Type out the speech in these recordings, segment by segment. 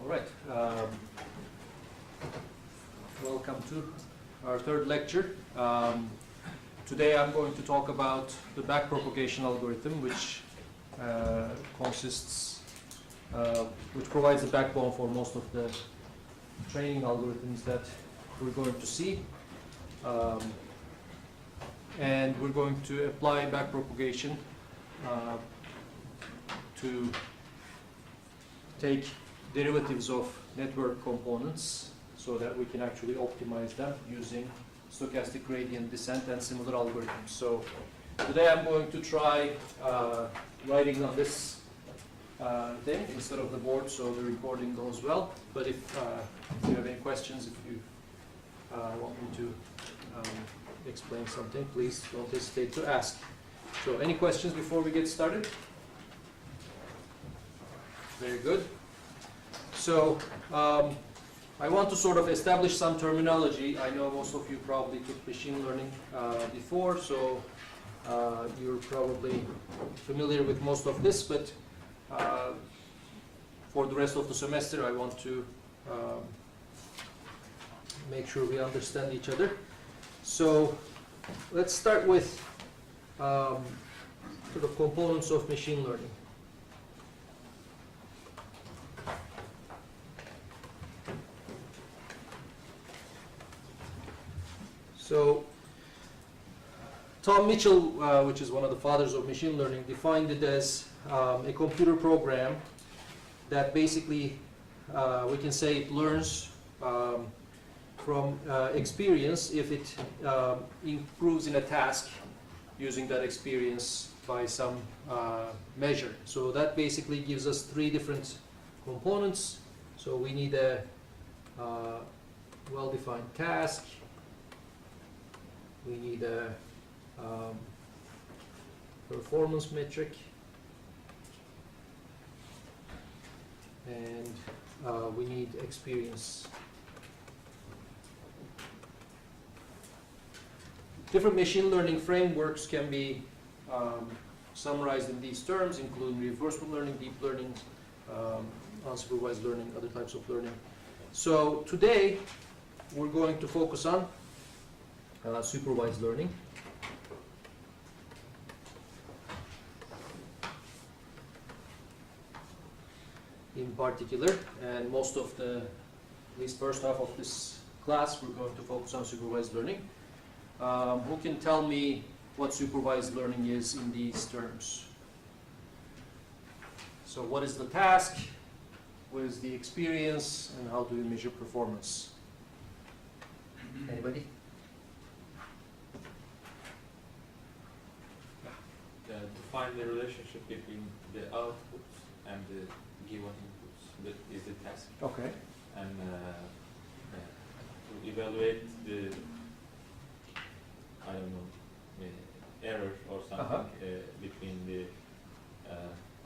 right. Welcome to our third lecture. Today I'm going to talk about the backpropagation algorithm, which which provides the backbone for most of the training algorithms that we're going to see. And we're going to apply backpropagation to take derivatives of network components so that we can actually optimize them using stochastic gradient descent and similar algorithms. So today I'm going to try writing on this thing instead of the board so the recording goes well. But if you have any questions, if you want me to explain something, please don't hesitate to ask. So any questions before we get started? Very good. So I want to sort of establish some terminology. I know most of you probably took machine learning before, so you're probably familiar with most of this, but for the rest of the semester I want to make sure we understand each other. So let's start with sort of components of machine learning. So Tom Mitchell, which is one of the fathers of machine learning, defined it as a computer program that basically we can say it learns from experience if it improves in a task using that experience by some measure. So that basically gives us three different components. So we need a well-defined task. We need a performance metric, and we need experience. Different machine learning frameworks can be summarized in these terms, including reinforcement learning, deep learning, unsupervised learning, other types of learning. So today we're going to focus on supervised learning. In particular, and most of the, at least first half of this class, we're going to focus on supervised learning. Who can tell me what supervised learning is in these terms? So what is the task? What is the experience? And how do we measure performance? Anybody? To find the relationship between the outputs and the given inputs, that is the task. Okay. And to evaluate the, I don't know, error or something between the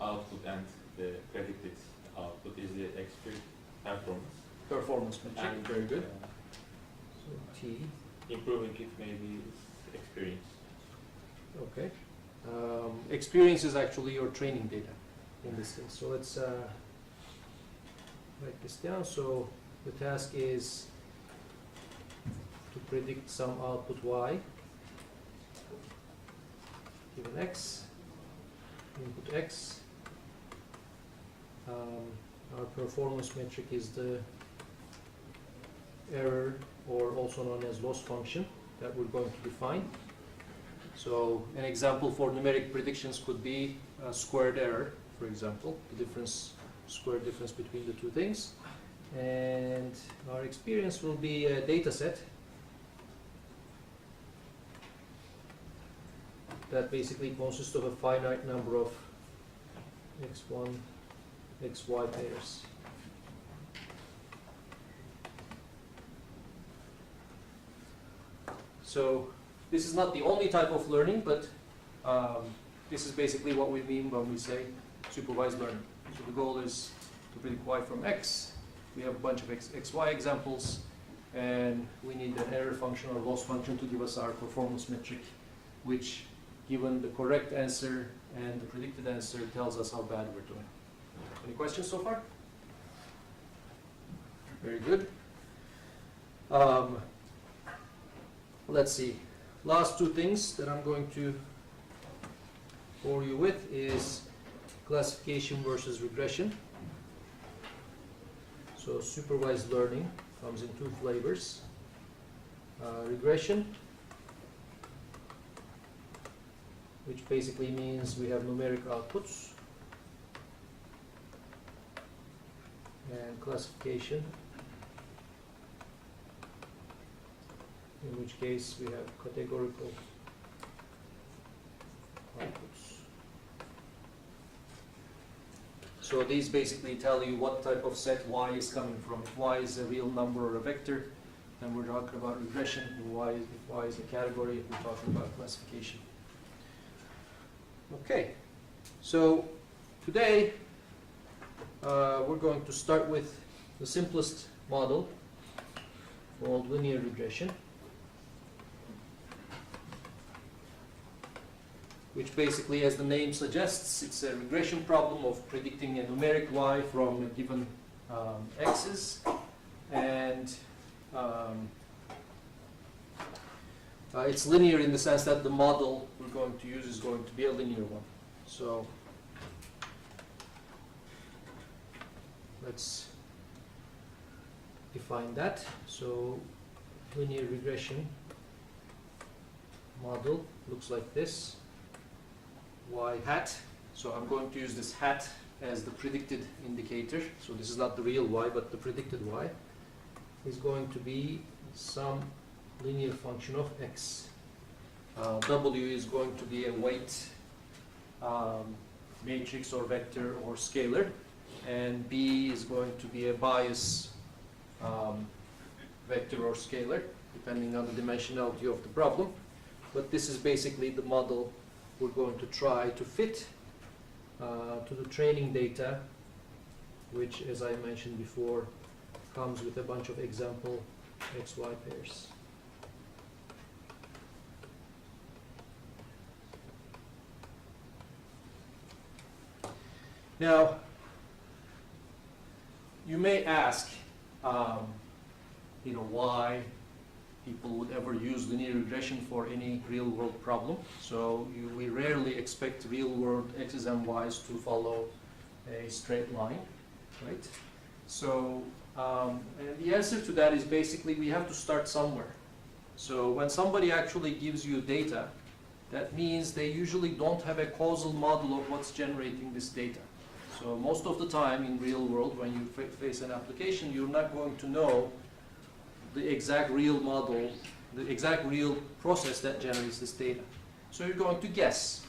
output and the predicted output is the performance. Performance metric. And very good. So T. Improving it maybe is experience. Okay. Experience is actually your training data in this case. So let's write this down. So the task is to predict some output y given x, input x. Our performance metric is the error, or also known as loss function, that we're going to define. So an example for numeric predictions could be a squared error, for example, the square difference between the two things. And our experience will be a data set that basically consists of a finite number of x1, xy pairs. So this is not the only type of learning, but this is basically what we mean when we say supervised learning. So the goal is to predict y from x. We have a bunch of xy examples, and we need an error function or loss function to give us our performance metric, which, given the correct answer and the predicted answer, tells us how bad we're doing. Any questions so far? Very good. Let's see. Last two things that I'm going to bore you with is classification versus regression. So supervised learning comes in two flavors. Regression, which basically means we have numeric outputs, and classification, in which case we have categorical outputs. So these basically tell you what type of set Y is coming from. If Y is a real number or a vector, then we're talking about regression. If Y is a category, we're talking about classification. Okay, so today we're going to start with the simplest model called linear regression, which basically, as the name suggests, it's a regression problem of predicting a numeric Y from a given x's, and it's linear in the sense that the model we're going to use is going to be a linear one. So let's define that. So linear regression model looks like this. Y hat. So I'm going to use this hat as the predicted indicator. So this is not the real Y, but the predicted Y is going to be some linear function of x. W is going to be a weight matrix or vector or scalar, and B is going to be a bias vector or scalar, depending on the dimensionality of the problem. But this is basically the model we're going to try to fit to the training data, which, as I mentioned before, comes with a bunch of example XY pairs. Now, you may ask, why people would ever use linear regression for any real-world problem. So we rarely expect real-world x's and y's to follow a straight line, right? So and the answer to that is basically we have to start somewhere. So when somebody actually gives you data, that means they usually don't have a causal model of what's generating this data. So most of the time in real world, when you face an application, you're not going to know the exact real model, the exact real process that generates this data. So you're going to guess.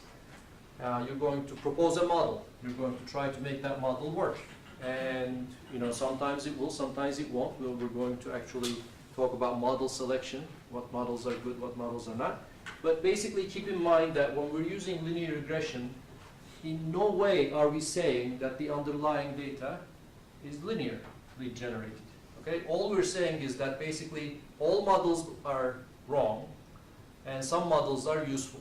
You're going to propose a model. You're going to try to make that model work. And sometimes it will, sometimes it won't. We're going to actually talk about model selection, what models are good, what models are not. But basically keep in mind that when we're using linear regression, in no way are we saying that the underlying data is linearly generated. Okay? All we're saying is that basically all models are wrong and some models are useful.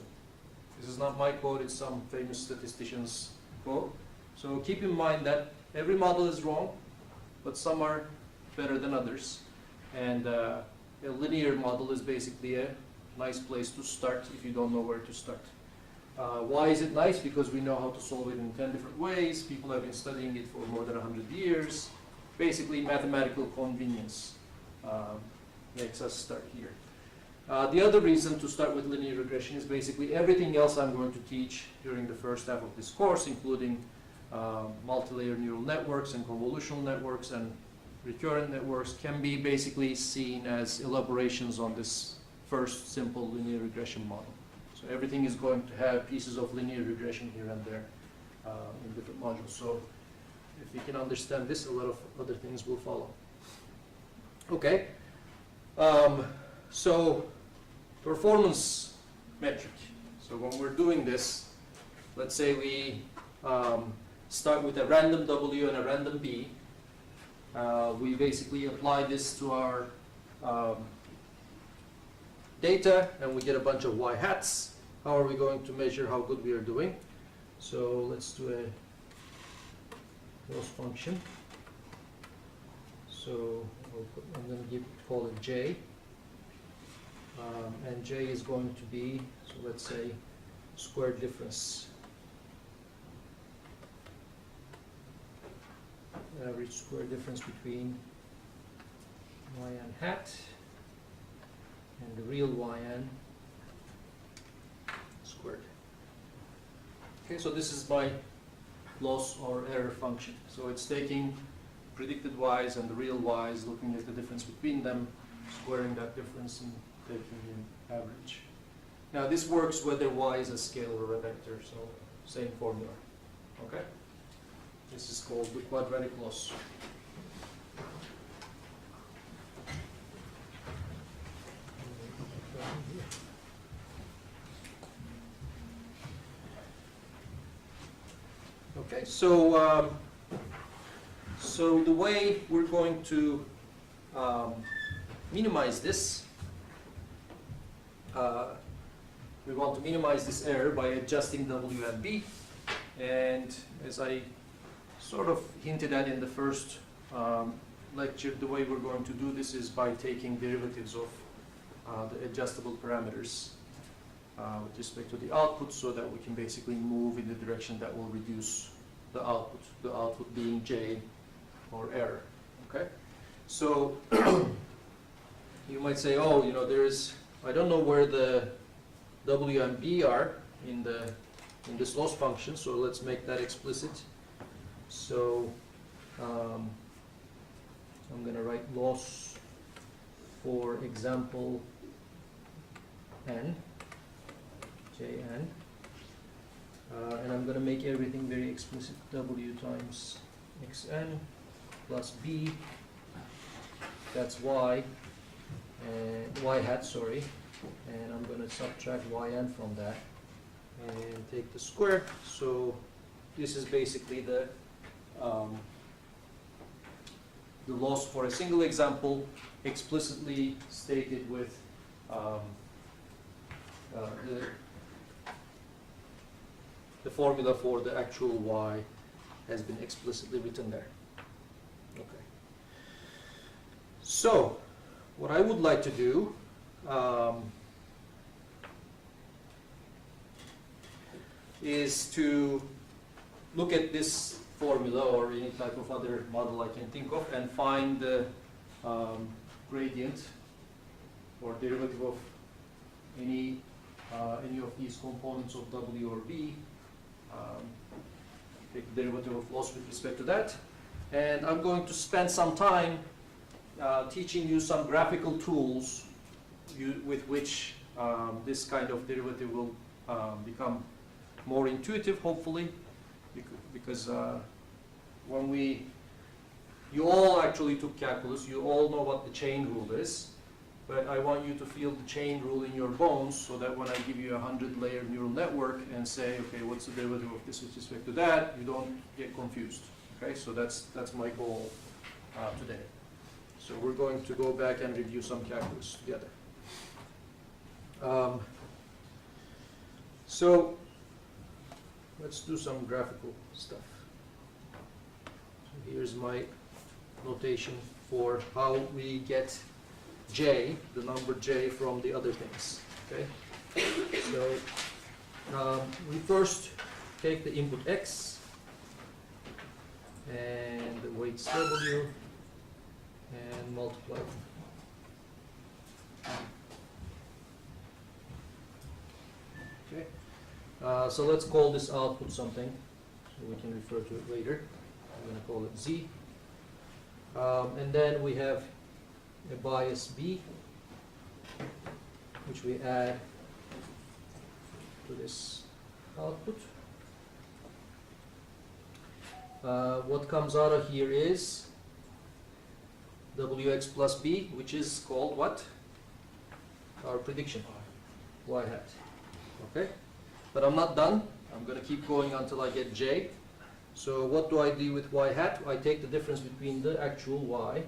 This is not my quote, it's some famous statistician's quote. So keep in mind that every model is wrong, but some are better than others. And a linear model is basically a nice place to start if you don't know where to start. Why is it nice? Because we know how to solve it in 10 different ways. People have been studying it for more than 100 years. Basically, mathematical convenience makes us start here. The other reason to start with linear regression is basically everything else I'm going to teach during the first half of this course, including multi-layer neural networks and convolutional networks and recurrent networks, can be basically seen as elaborations on this first simple linear regression model. So everything is going to have pieces of linear regression here and there in different modules. So if you can understand this, a lot of other things will follow. Okay. So performance metric. So when we're doing this, let's say we start with a random W and a random B. We basically apply this to our data and we get a bunch of Y hats. How are we going to measure how good we are doing? So let's do a loss function. So I'm going to call it J. And J is going to be, so let's say, square difference. Average square difference between yn hat and the real yn squared. Okay, so this is my loss or error function. So it's taking predicted y's and the real y's, looking at the difference between them, squaring that difference and taking the average. Now this works whether y is a scalar or a vector, so same formula. Okay? This is called the quadratic loss. Okay, so the way we're going to minimize this, we want to minimize this error by adjusting W and B, and as I sort of hinted at in the first lecture, the way we're going to do this is by taking derivatives of the adjustable parameters with respect to the output, so that we can basically move in the direction that will reduce the output being J or error. Okay, so you might say, oh, you know, I don't know where the W and B are in this loss function, so let's make that explicit. So I'm going to write loss for example n, Jn, and I'm going to make everything very explicit. W times xn plus b, that's y, and y hat, sorry, and I'm going to subtract yn from that and take the square. So this is basically the loss for a single example, explicitly stated with the formula for the actual y has been explicitly written there. Okay. So what I would like to do is to look at this formula or any type of other model I can think of and find the gradient or derivative of any of these components of W or B. Take the derivative of loss with respect to that. And I'm going to spend some time teaching you some graphical tools with which this kind of derivative will become more intuitive, hopefully, because you all actually took calculus, you all know what the chain rule is, but I want you to feel the chain rule in your bones, so that when I give you a 100-layer neural network and say, okay, what's the derivative of this with respect to that, you don't get confused. Okay, so that's my goal today. So we're going to go back and review some calculus together. So let's do some graphical stuff. So here's my notation for how we get J, the number J, from the other things. Okay. So we first take the input X and the weights W and multiply them. Okay. So let's call this output something, so we can refer to it later. I'm going to call it Z. And then we have a bias B, which we add to this output. What comes out of here is Wx plus B, which is called what? Our prediction, y hat. Okay? But I'm not done. I'm going to keep going until I get J. So what do I do with y hat? I take the difference between the actual y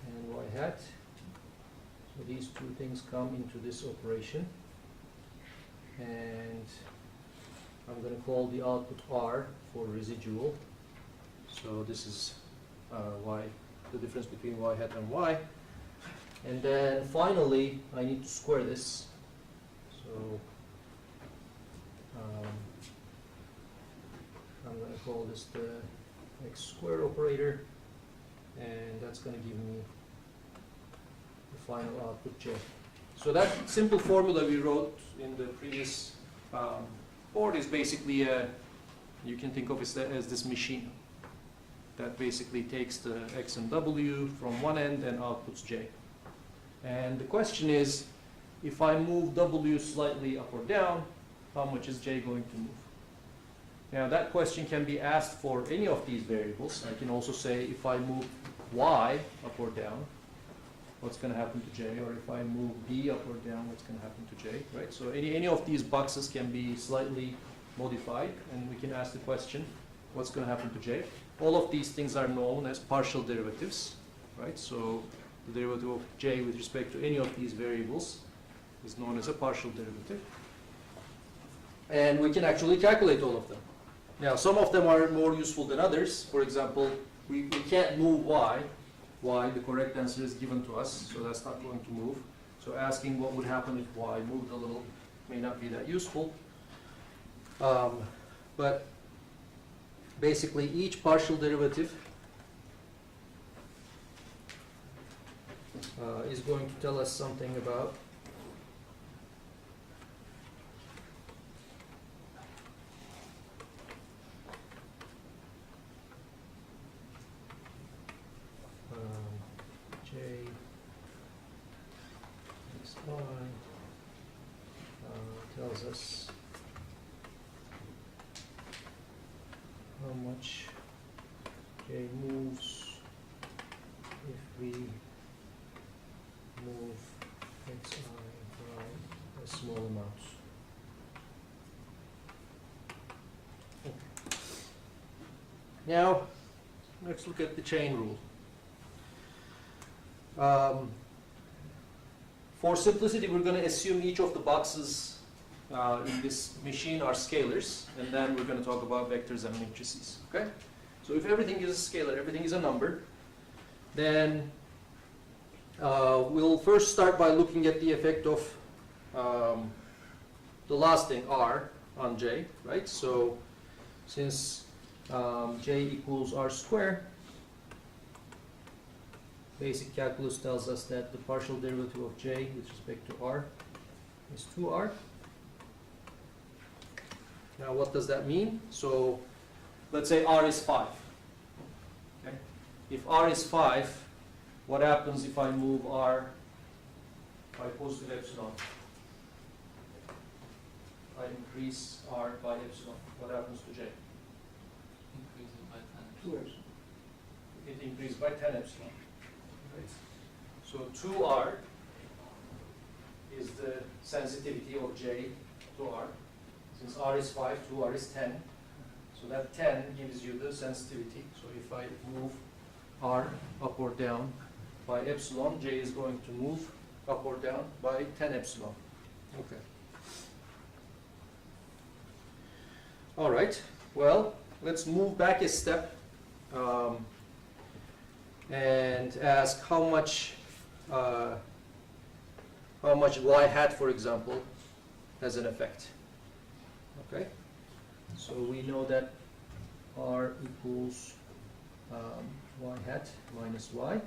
and y hat. So these two things come into this operation. And I'm going to call the output R for residual. So this is y, the difference between y hat and y. And then finally, I need to square this. So I'm going to call this the x squared operator, and that's going to give me the final output j. So that simple formula we wrote in the previous board is basically you can think of it as this machine that basically takes the x and w from one end and outputs j. And the question is, if I move w slightly up or down, how much is j going to move? Now that question can be asked for any of these variables. I can also say if I move y up or down, what's going to happen to j? Or if I move b up or down, what's going to happen to j? Right? So any of these boxes can be slightly modified, and we can ask the question, what's going to happen to j? All of these things are known as partial derivatives, right? So the derivative of j with respect to any of these variables is known as a partial derivative. And we can actually calculate all of them. Now, some of them are more useful than others. For example, we can't move y. Y, the correct answer is given to us, so that's not going to move. So asking what would happen if y moved a little may not be that useful. But basically, each partial derivative is going to tell us something about j x y tells us how much j moves if we move x, I by a small amount. Okay. Now, let's look at the chain rule. For simplicity, we're going to assume each of the boxes in this machine are scalars, and then we're going to talk about vectors and matrices. Okay? So if everything is a scalar, everything is a number, then we'll first start by looking at the effect of the last thing, r, on j, right? So since j equals r squared, basic calculus tells us that the partial derivative of j with respect to r is 2r. Now what does that mean? So let's say r is 5. Okay? If r is 5, what happens if I move r by positive epsilon? If I increase r by epsilon, what happens to j? Increases by 10. 2 epsilon. It increases by 10 epsilon. Right? So 2r is the sensitivity of j to r. Since r is 5, 2r is 10. So that 10 gives you the sensitivity. So if I move r up or down by epsilon, j is going to move up or down by 10 epsilon. Okay. All right. Well, let's move back a step and ask how much y hat, for example, has an effect. Okay. So we know that r equals y hat minus y,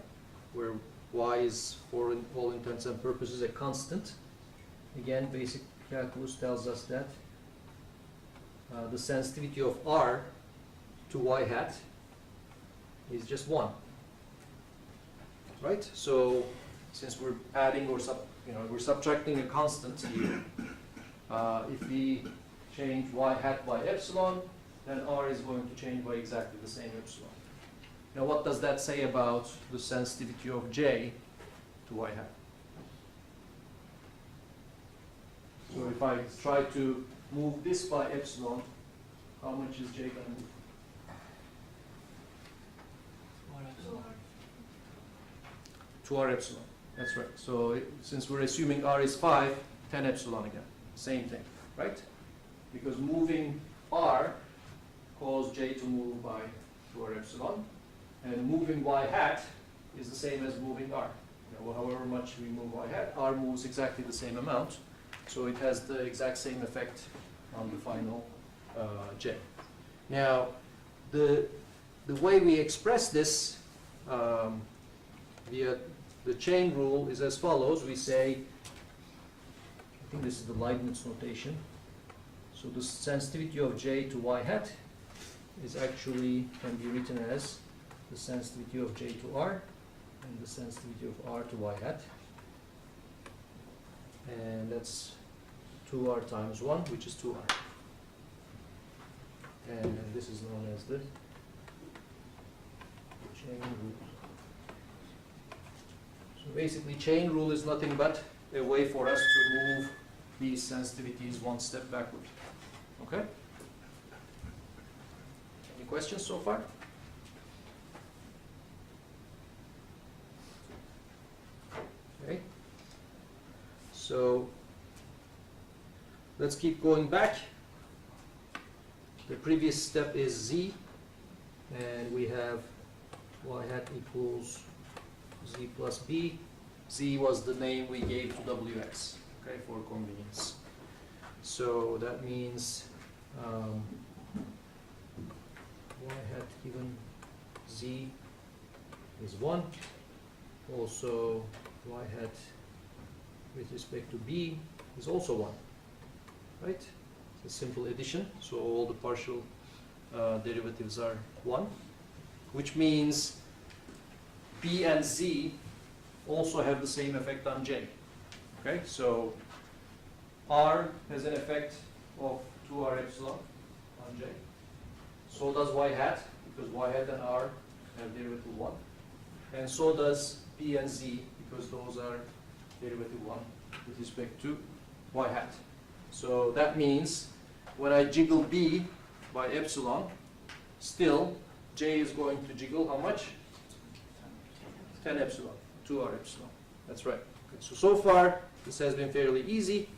where y is, for all intents and purposes, a constant. Again, basic calculus tells us that the sensitivity of r to y hat is just 1. Right? So since we're adding or we're subtracting a constant here, if we change y hat by epsilon, then r is going to change by exactly the same epsilon. Now what does that say about the sensitivity of j to y hat? So if I try to move this by epsilon, how much is j going to move? 2r epsilon. That's right. So since we're assuming r is 5, 10 epsilon again. Same thing, right? Because moving r caused j to move by 2r epsilon. And moving y hat is the same as moving r. You know, however much we move y hat, r moves exactly the same amount. So it has the exact same effect on the final j. Now, the way we express this via the chain rule is as follows. We say, I think this is the Leibniz notation. So the sensitivity of j to y hat is actually, can be written as the sensitivity of j to r and the sensitivity of r to y hat. And that's 2r times 1, which is 2r. And this is known as the chain rule. So basically, chain rule is nothing but a way for us to move these sensitivities one step backward. Okay? Any questions so far? Okay. So let's keep going back. The previous step is z, and we have y hat equals z plus b. Z was the name we gave to wx, okay, for convenience. So that means y hat given z is 1. Also, y hat with respect to b is also 1, right? It's a simple addition, so all the partial derivatives are 1, which means b and z also have the same effect on j. Okay, so r has an effect of 2r epsilon on j. So does y hat, because y hat and r have derivative 1. And so does b and z, because those are derivative 1 with respect to y hat. So that means when I jiggle b by epsilon, still j is going to jiggle how much? 10 epsilon, 2r epsilon. That's right. Okay, so far, this has been fairly easy.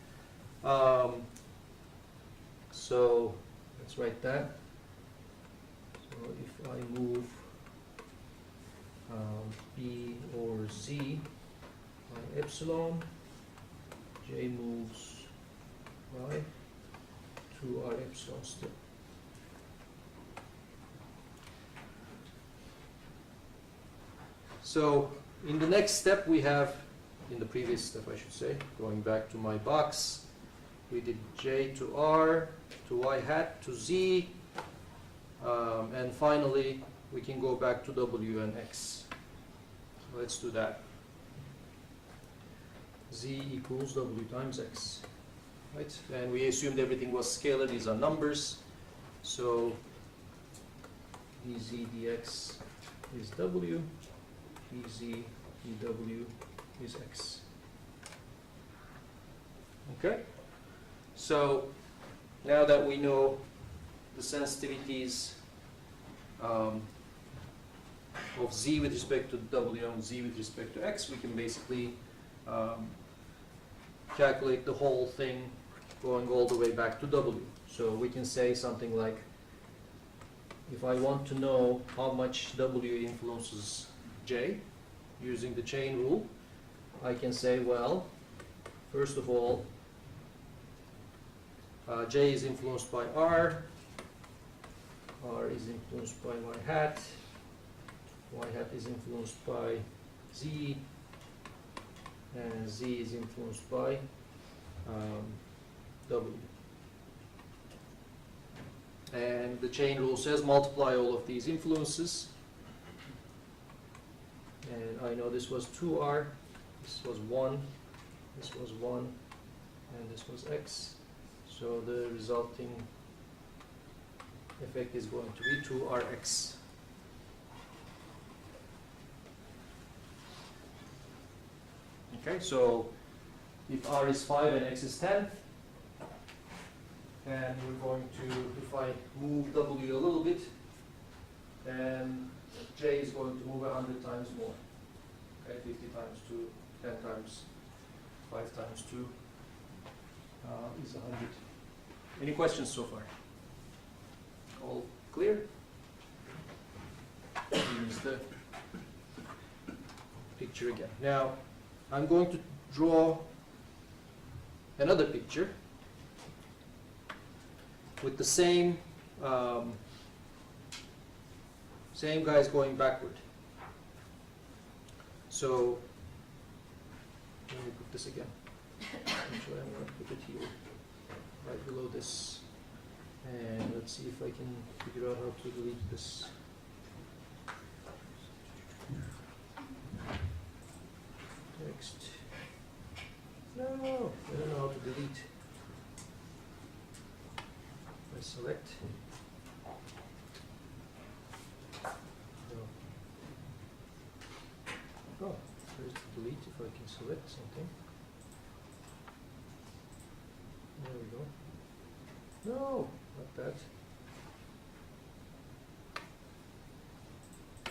So let's write that. So if I move b or z by epsilon, j moves by 2r epsilon still. So in the next step we have, in the previous step I should say, going back to my box, we did j to r, to y hat, to z, and finally we can go back to w and x. So let's do that. Z equals w times x, right? And we assumed everything was scalar, these are numbers. So dz dx is w, dz dw is x. Okay? So now that we know the sensitivities of z with respect to w and z with respect to x, we can basically calculate the whole thing going all the way back to w. So we can say something like, if I want to know how much w influences j using the chain rule, I can say, well, first of all, j is influenced by r is influenced by y hat is influenced by z, and z is influenced by w. And the chain rule says multiply all of these influences. And I know this was 2r, this was 1, this was 1, and this was x. So the resulting effect is going to be 2rx. Okay, so if r is 5 and x is 10, and we're going to, if I move w a little bit, then j is going to move 100 times more. Okay, 50 times 2, 10 times 5 times 2 is 100. Any questions so far? All clear? Means the picture again. Now, I'm going to draw another picture with the same same guys going backward. So let me put this again. Actually, I'm going to put it here, right below this. And let's see if I can figure out how to delete this. Text. No, I don't know how to delete. I select. No. Oh, there's the delete if I can select something. There we go. No, not that.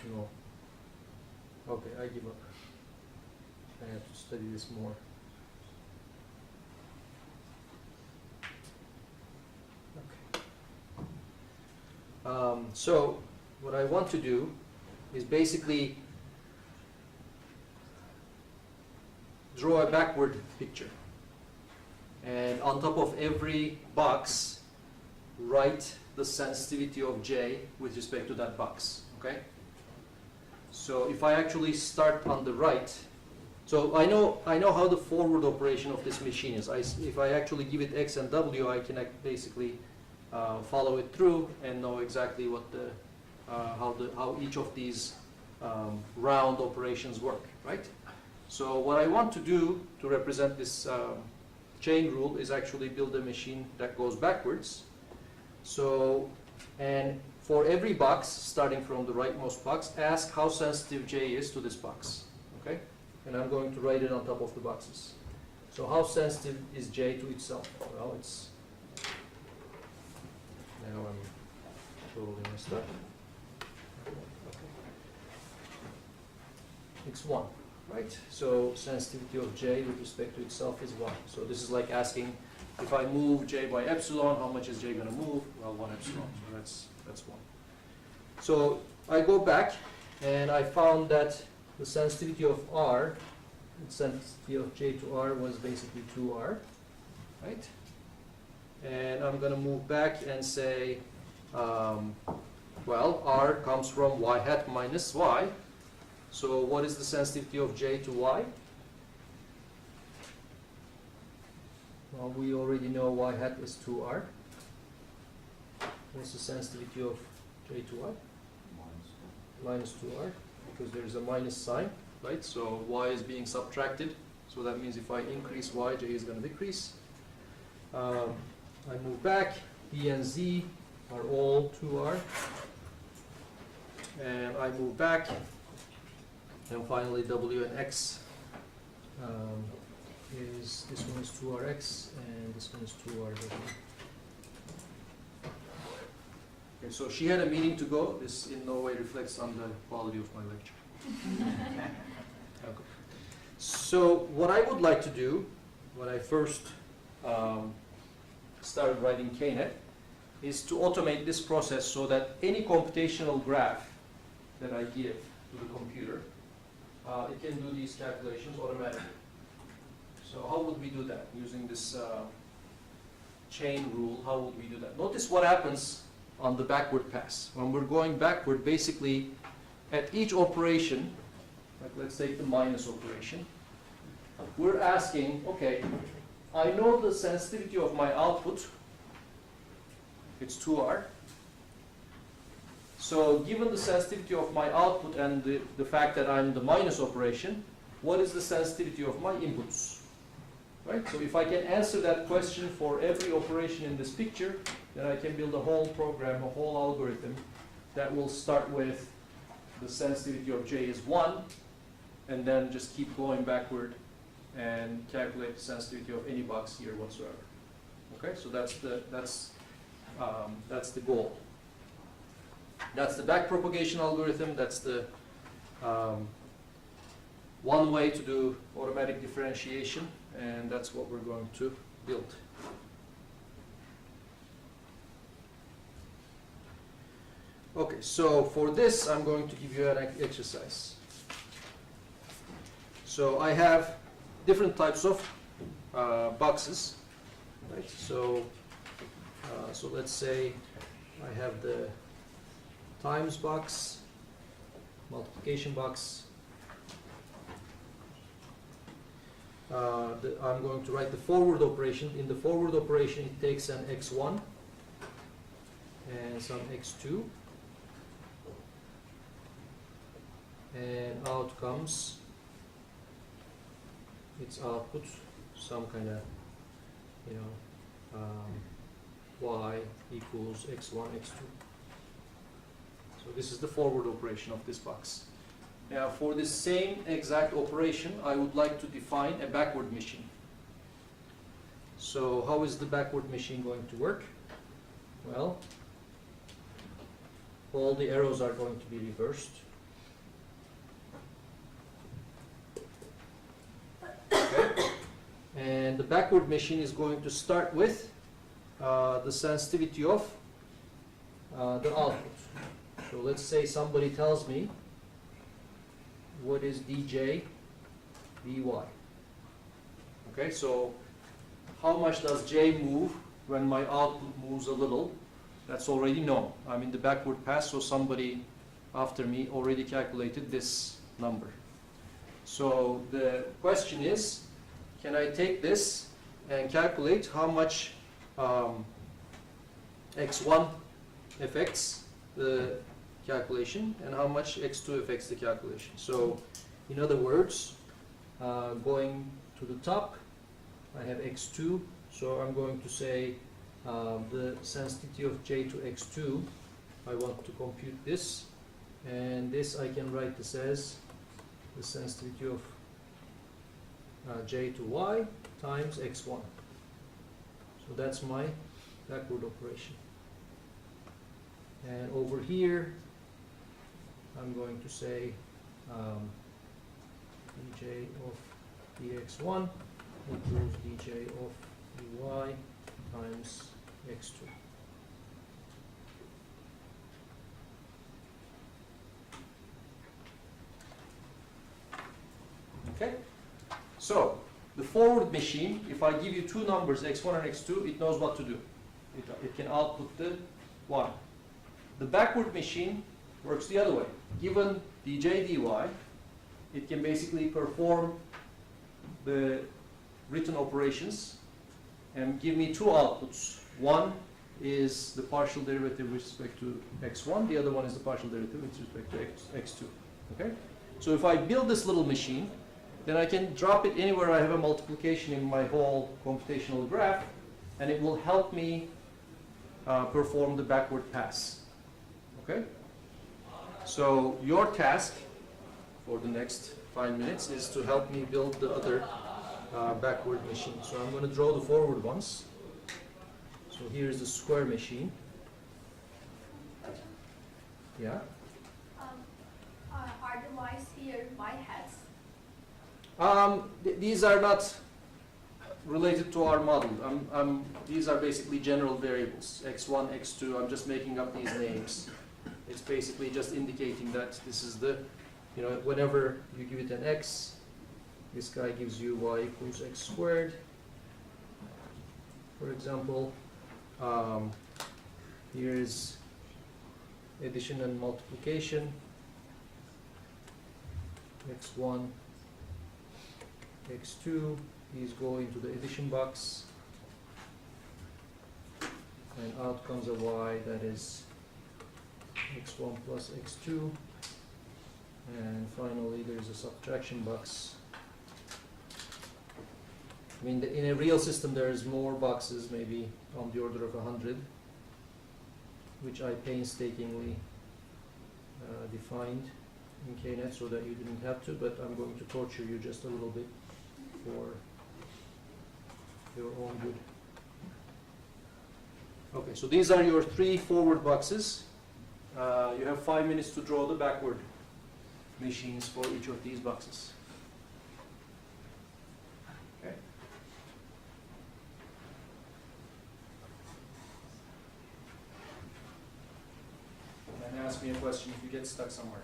No. Okay, I give up. I have to study this more. Okay. So what I want to do is basically draw a backward picture. And on top of every box, write the sensitivity of J with respect to that box. Okay? So if I actually start on the right, so I know how the forward operation of this machine is. If I actually give it X and W, I can basically follow it through and know exactly what how each of these round operations work, right? So what I want to do to represent this chain rule is actually build a machine that goes backwards. So, and for every box, starting from the rightmost box, ask how sensitive J is to this box, okay? And I'm going to write it on top of the boxes. So how sensitive is J to itself? Well, it's, now I'm totally messed up. Okay. It's 1, right? So sensitivity of J with respect to itself is 1. So this is like asking, if I move J by epsilon, how much is J going to move? Well, 1 epsilon, so that's 1. So I go back and I found that the sensitivity of R, the sensitivity of J to R was basically 2R, right? And I'm going to move back and say, well, R comes from y hat minus y. So what is the sensitivity of J to y? Well, we already know y hat is 2R. What's the sensitivity of J to y? Minus 2R, because there's a minus sign, right? So y is being subtracted. So that means if I increase y, J is going to decrease. I move back, B and Z are all 2R. And I move back, and finally W and X is, this one is 2Rx, and this one is 2RW. Okay, so she had a meeting to go. This in no way reflects on the quality of my lecture. Okay. So what I would like to do, when I first started writing KNet, is to automate this process so that any computational graph that I give to the computer, it can do these calculations automatically. So how would we do that using this chain rule? How would we do that? Notice what happens on the backward pass. When we're going backward, basically at each operation, like let's take the minus operation, we're asking, okay, I know the sensitivity of my output, it's 2R. So given the sensitivity of my output and the fact that I'm the minus operation, what is the sensitivity of my inputs? Right? So if I can answer that question for every operation in this picture, then I can build a whole program, a whole algorithm that will start with the sensitivity of J is 1, and then just keep going backward and calculate the sensitivity of any box here whatsoever. Okay, so that's the goal. That's the backpropagation algorithm. That's the one way to do automatic differentiation, and that's what we're going to build. Okay, so for this, I'm going to give you an exercise. So I have different types of boxes, right? So let's say I have the times box, multiplication box. I'm going to write the forward operation. In the forward operation, it takes an x1 and some x2, and out comes its output, some kind of, y equals x1, x2. So this is the forward operation of this box. Now for the same exact operation, I would like to define a backward machine. So how is the backward machine going to work? Well, all the arrows are going to be reversed. Okay. And the backward machine is going to start with the sensitivity of the output. So let's say somebody tells me what is dj dy. Okay, so how much does j move when my output moves a little? That's already known. I'm in the backward pass, so somebody after me already calculated this number. So the question is, can I take this and calculate how much x1 affects the calculation and how much x2 affects the calculation? So in other words, going to the top, I have x2, so I'm going to say the sensitivity of j to x2, I want to compute this, and this I can write this as the sensitivity of j to y times x1. So that's my backward operation. And over here, I'm going to say dj of dx1 equals dj of dy times x2. Okay? So, the forward machine, if I give you two numbers, x1 and x2, it knows what to do. It can output the y. The backward machine works the other way. Given dj dy, it can basically perform the written operations and give me two outputs. One is the partial derivative with respect to x1, the other one is the partial derivative with respect to x2. Okay? So if I build this little machine, then I can drop it anywhere I have a multiplication in my whole computational graph, and it will help me perform the backward pass. Okay? So your task for the next 5 minutes is to help me build the other backward machine. So I'm going to draw the forward ones. So here's the square machine. Yeah? Are the y's here y hats? These are not related to our model. These are basically general variables. x1, x2, I'm just making up these names. It's basically just indicating that this is the, whenever you give it an x, this guy gives you y equals x squared. For example, here is addition and multiplication. x1, x2, these go into the addition box, and out comes a y that is x1 plus x2, and finally there's a subtraction box. I mean, in a real system there's more boxes, maybe on the order of 100, which I painstakingly defined in KNet so that you didn't have to, but I'm going to torture you just a little bit for your own good. Okay, so these are your 3 forward boxes. You have 5 minutes to draw the backward machines for each of these boxes. Okay. And as ask me a question if you get stuck somewhere.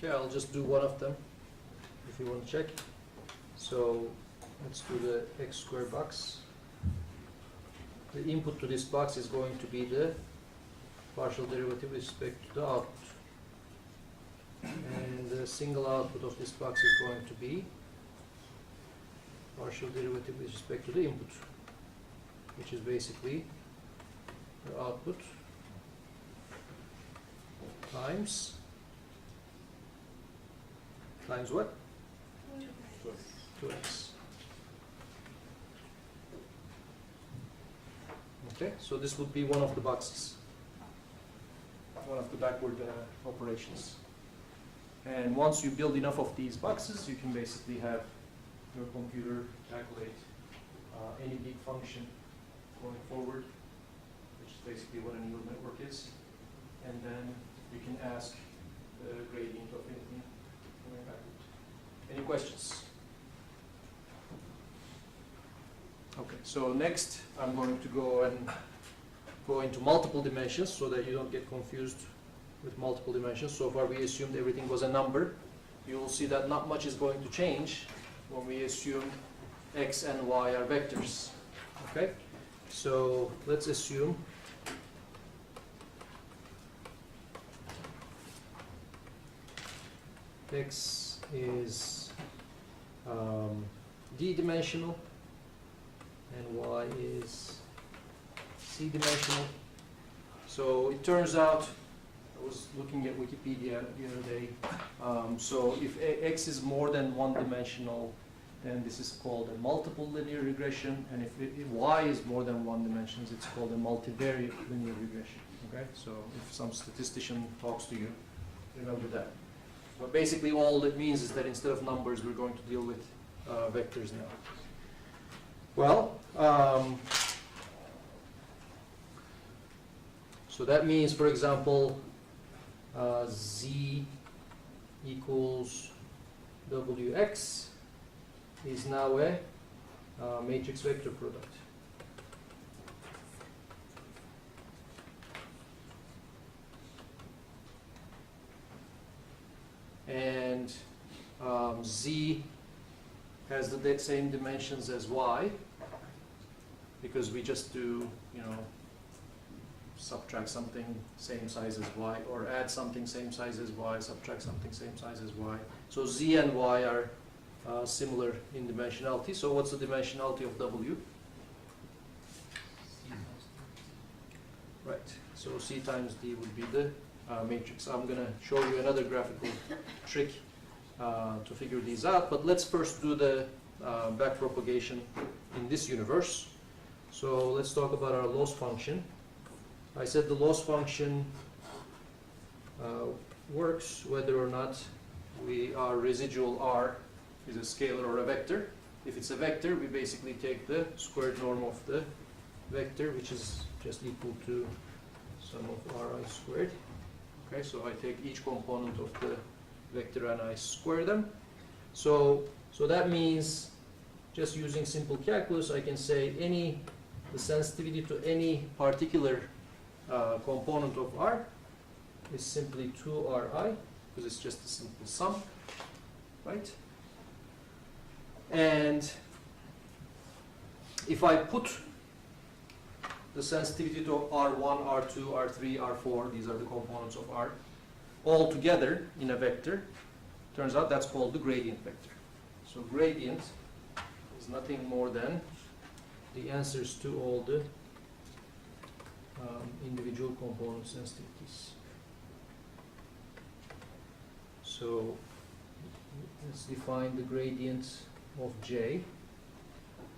Okay, I'll just do one of them if you want to check. So let's do the x squared box. The input to this box is going to be the partial derivative with respect to the output. And the single output of this box is going to be partial derivative with respect to the input, which is basically the output times what? 2x. Okay, so this would be one of the boxes, one of the backward operations. And once you build enough of these boxes, you can basically have your computer calculate any big function going forward, which is basically what a neural network is. And then you can ask the gradient of anything going backward. Any questions? Okay, so next I'm going to go into multiple dimensions so that you don't get confused with multiple dimensions. So far we assumed everything was a number. You will see that not much is going to change when we assume x and y are vectors. Okay, so let's assume x is d-dimensional and y is c-dimensional. So it turns out, I was looking at Wikipedia the other day, so if x is more than one-dimensional, then this is called a multiple linear regression, and if y is more than one dimension, it's called a multivariate linear regression. Okay, so if some statistician talks to you, remember that. But basically all it means is that instead of numbers, we're going to deal with vectors now. Well, so that means, for example, z equals wx is now a matrix vector product. And z has the same dimensions as y, because we just do, subtract something same size as y, or add something same size as y, subtract something same size as y. So z and y are similar in dimensionality. So what's the dimensionality of W? Right, so C times D would be the matrix. I'm going to show you another graphical trick to figure these out, but let's first do the backpropagation in this universe. So let's talk about our loss function. I said the loss function works whether or not our residual R is a scalar or a vector. If it's a vector, we basically take the squared norm of the vector, which is just equal to sum of Ri squared. Okay, so I take each component of the vector and I square them. So that means, just using simple calculus, I can say the sensitivity to any particular component of R is simply 2Ri, because it's just a simple sum, right? And if I put the sensitivity to R1, R2, R3, R4, these are the components of R, all together in a vector, turns out that's called the gradient vector. So gradient is nothing more than the answers to all the individual component sensitivities. So let's define the gradient of J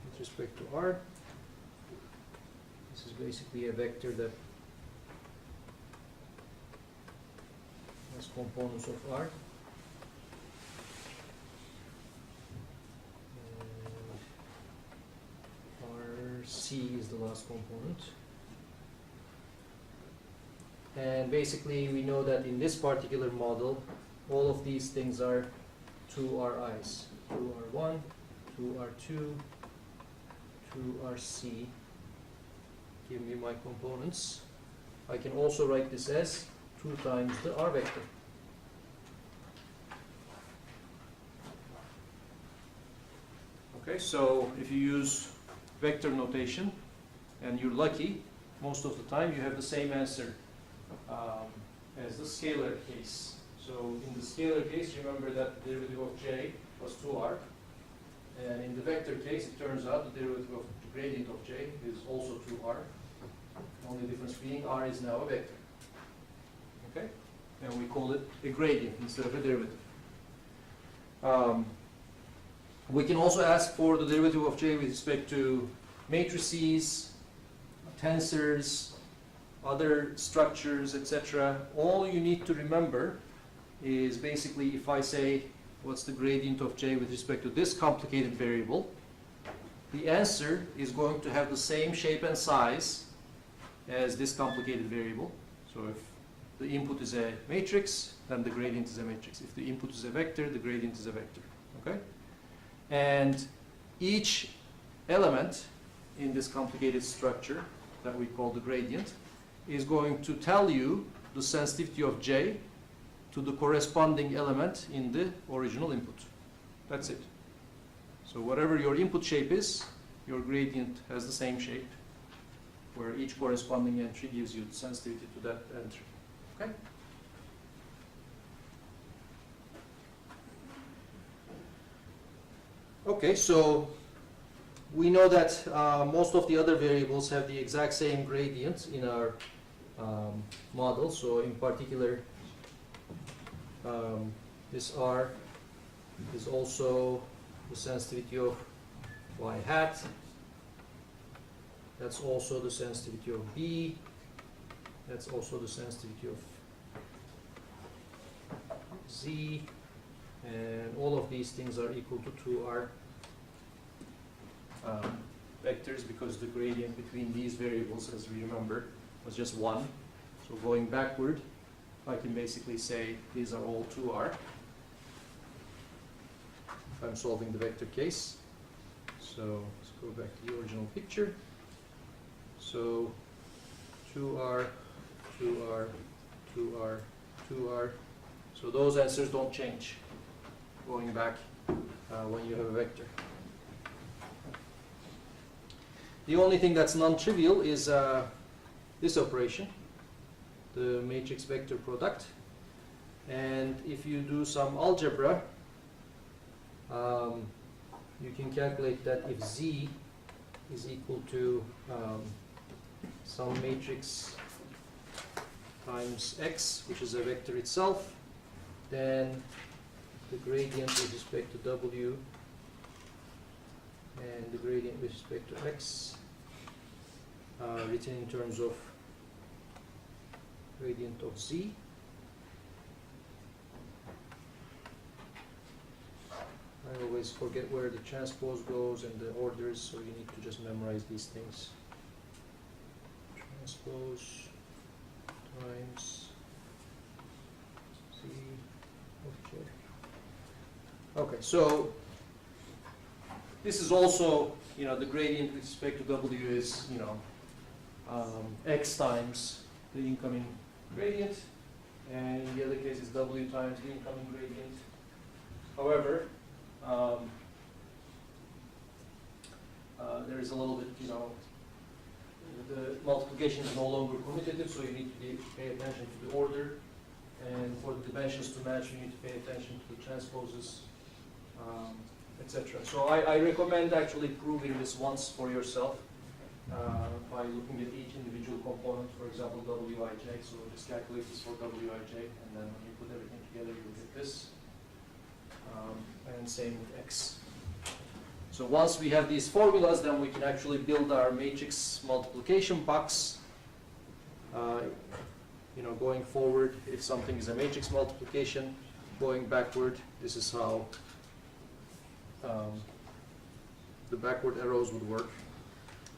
with respect to R. This is basically a vector that has components of R. And RC is the last component. And basically we know that in this particular model, all of these things are 2Ri's. 2R1, 2R2, 2RC. Give me my components. I can also write this as 2 times the R vector. Okay, so if you use vector notation and you're lucky, most of the time you have the same answer as the scalar case. So in the scalar case, remember that the derivative of J was 2R. And in the vector case, it turns out the derivative of the gradient of J is also 2R. The only difference being R is now a vector. Okay? And we call it a gradient instead of a derivative. We can also ask for the derivative of J with respect to matrices, tensors, other structures, etc. All you need to remember is basically if I say what's the gradient of J with respect to this complicated variable, the answer is going to have the same shape and size as this complicated variable. So if the input is a matrix, then the gradient is a matrix. If the input is a vector, the gradient is a vector. Okay? And each element in this complicated structure that we call the gradient is going to tell you the sensitivity of J to the corresponding element in the original input. That's it. So whatever your input shape is, your gradient has the same shape, where each corresponding entry gives you the sensitivity to that entry. Okay? Okay, so we know that most of the other variables have the exact same gradient in our model. So in particular, this R is also the sensitivity of y hat. That's also the sensitivity of B. That's also the sensitivity of Z. And all of these things are equal to 2R vectors, because the gradient between these variables, as we remember, was just 1. So going backward, I can basically say these are all 2R if I'm solving the vector case. So let's go back to the original picture. So 2R, 2R, 2R, 2R. So those answers don't change going back when you have a vector. The only thing that's non-trivial is this operation, the matrix vector product. And if you do some algebra, you can calculate that if Z is equal to some matrix times X, which is a vector itself, then the gradient with respect to W and the gradient with respect to X, written in terms of gradient of Z. I always forget where the transpose goes and the orders, so you need to just memorize these things. Transpose times Z of J. Okay, so this is also, the gradient with respect to W is, X times the incoming gradient, and in the other case is W times the incoming gradient. However, there is a little bit, the multiplication is no longer commutative, so you need to pay attention to the order, and for the dimensions to match, you need to pay attention to the transposes, etc. So I recommend actually proving this once for yourself by looking at each individual component, for example, Wij. So just calculate this for Wij, and then when you put everything together, you'll get this. And same with X. So once we have these formulas, then we can actually build our matrix multiplication box. Going forward, if something is a matrix multiplication, going backward, this is how the backward arrows would work.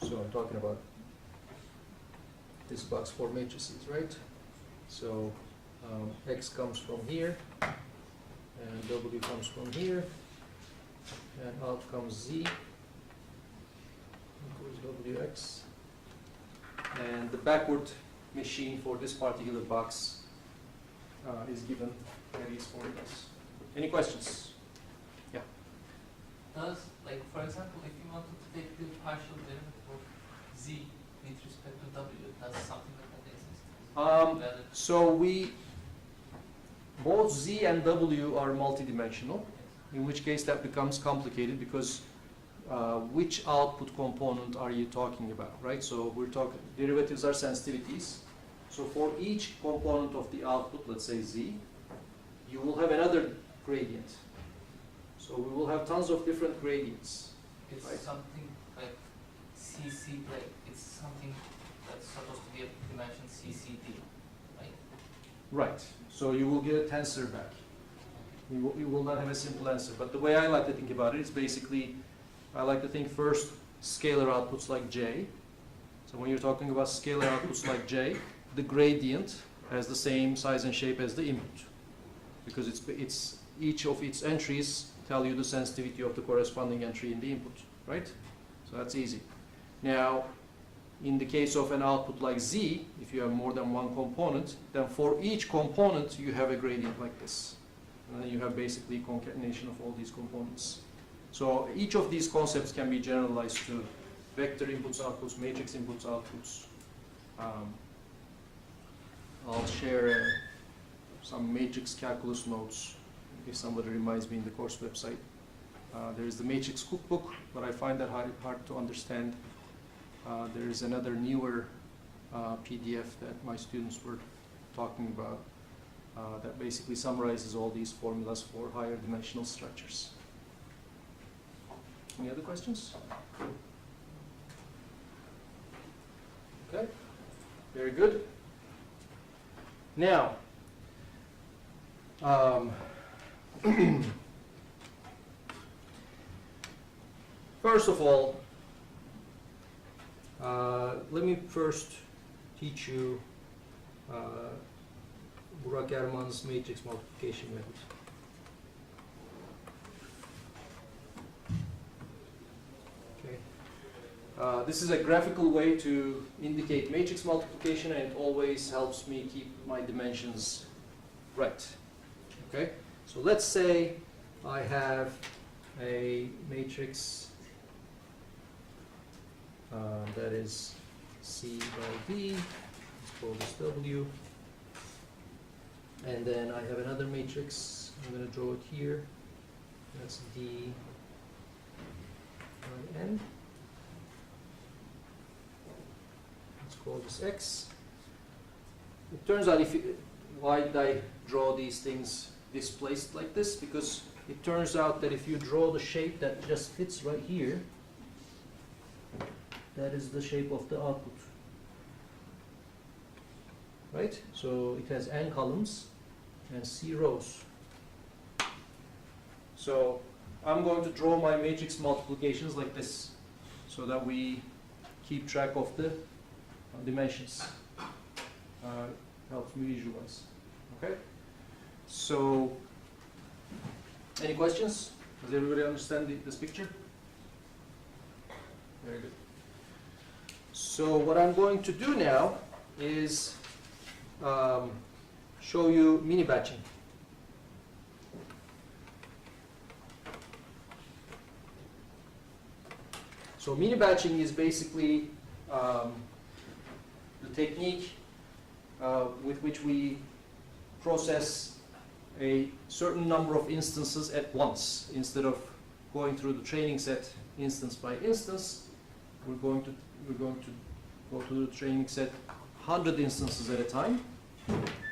So I'm talking about this box for matrices, right? So X comes from here, and W comes from here, and out comes Z equals WX. And the backward machine for this particular box is given by these formulas. Any questions? Yeah. Does, for example, if you wanted to take the partial derivative of Z with respect to W, does something like that exist? So both Z and W are multidimensional, in which case that becomes complicated because which output component are you talking about, right? So we're talking, derivatives are sensitivities. So for each component of the output, let's say Z, you will have another gradient. So we will have tons of different gradients. It's right? something like CC, it's something that's supposed to be a dimension CCD, right? Right. So you will get a tensor back. You will not have a simple answer. But the way I like to think about it is basically, I like to think first scalar outputs like J. So when you're talking about scalar outputs like J, the gradient has the same size and shape as the input, because it's each of its entries tell you the sensitivity of the corresponding entry in the input, right? So that's easy. Now, in the case of an output like Z, if you have more than one component, then for each component you have a gradient like this. And then you have basically concatenation of all these components. So each of these concepts can be generalized to vector inputs, outputs, matrix inputs, outputs. I'll share some matrix calculus notes if somebody reminds me in the course website. There is the matrix cookbook, but I find that hard to understand. There is another newer PDF that my students were talking about that basically summarizes all these formulas for higher dimensional structures. Any other questions? Okay, very good. Now, first of all, let me first teach you Burak Erman's matrix multiplication method. Okay. This is a graphical way to indicate matrix multiplication, and it always helps me keep my dimensions right. Okay. So let's say I have a matrix that is C by D, let's call this W, and then I have another matrix, I'm going to draw it here, That's D by N. Let's call this X. It turns out, why did I draw these things displaced like this? Because it turns out that if you draw the shape that just fits right here, that is the shape of the output. Right? So it has N columns and C rows. So I'm going to draw my matrix multiplications like this so that we keep track of the dimensions. Helps me visualize. Okay? So, any questions? Does everybody understand this picture? Very good. So what I'm going to do now is show you mini batching. So mini batching is basically the technique with which we process a certain number of instances at once. Instead of going through the training set instance by instance, we're going to go through the training set 100 instances at a time.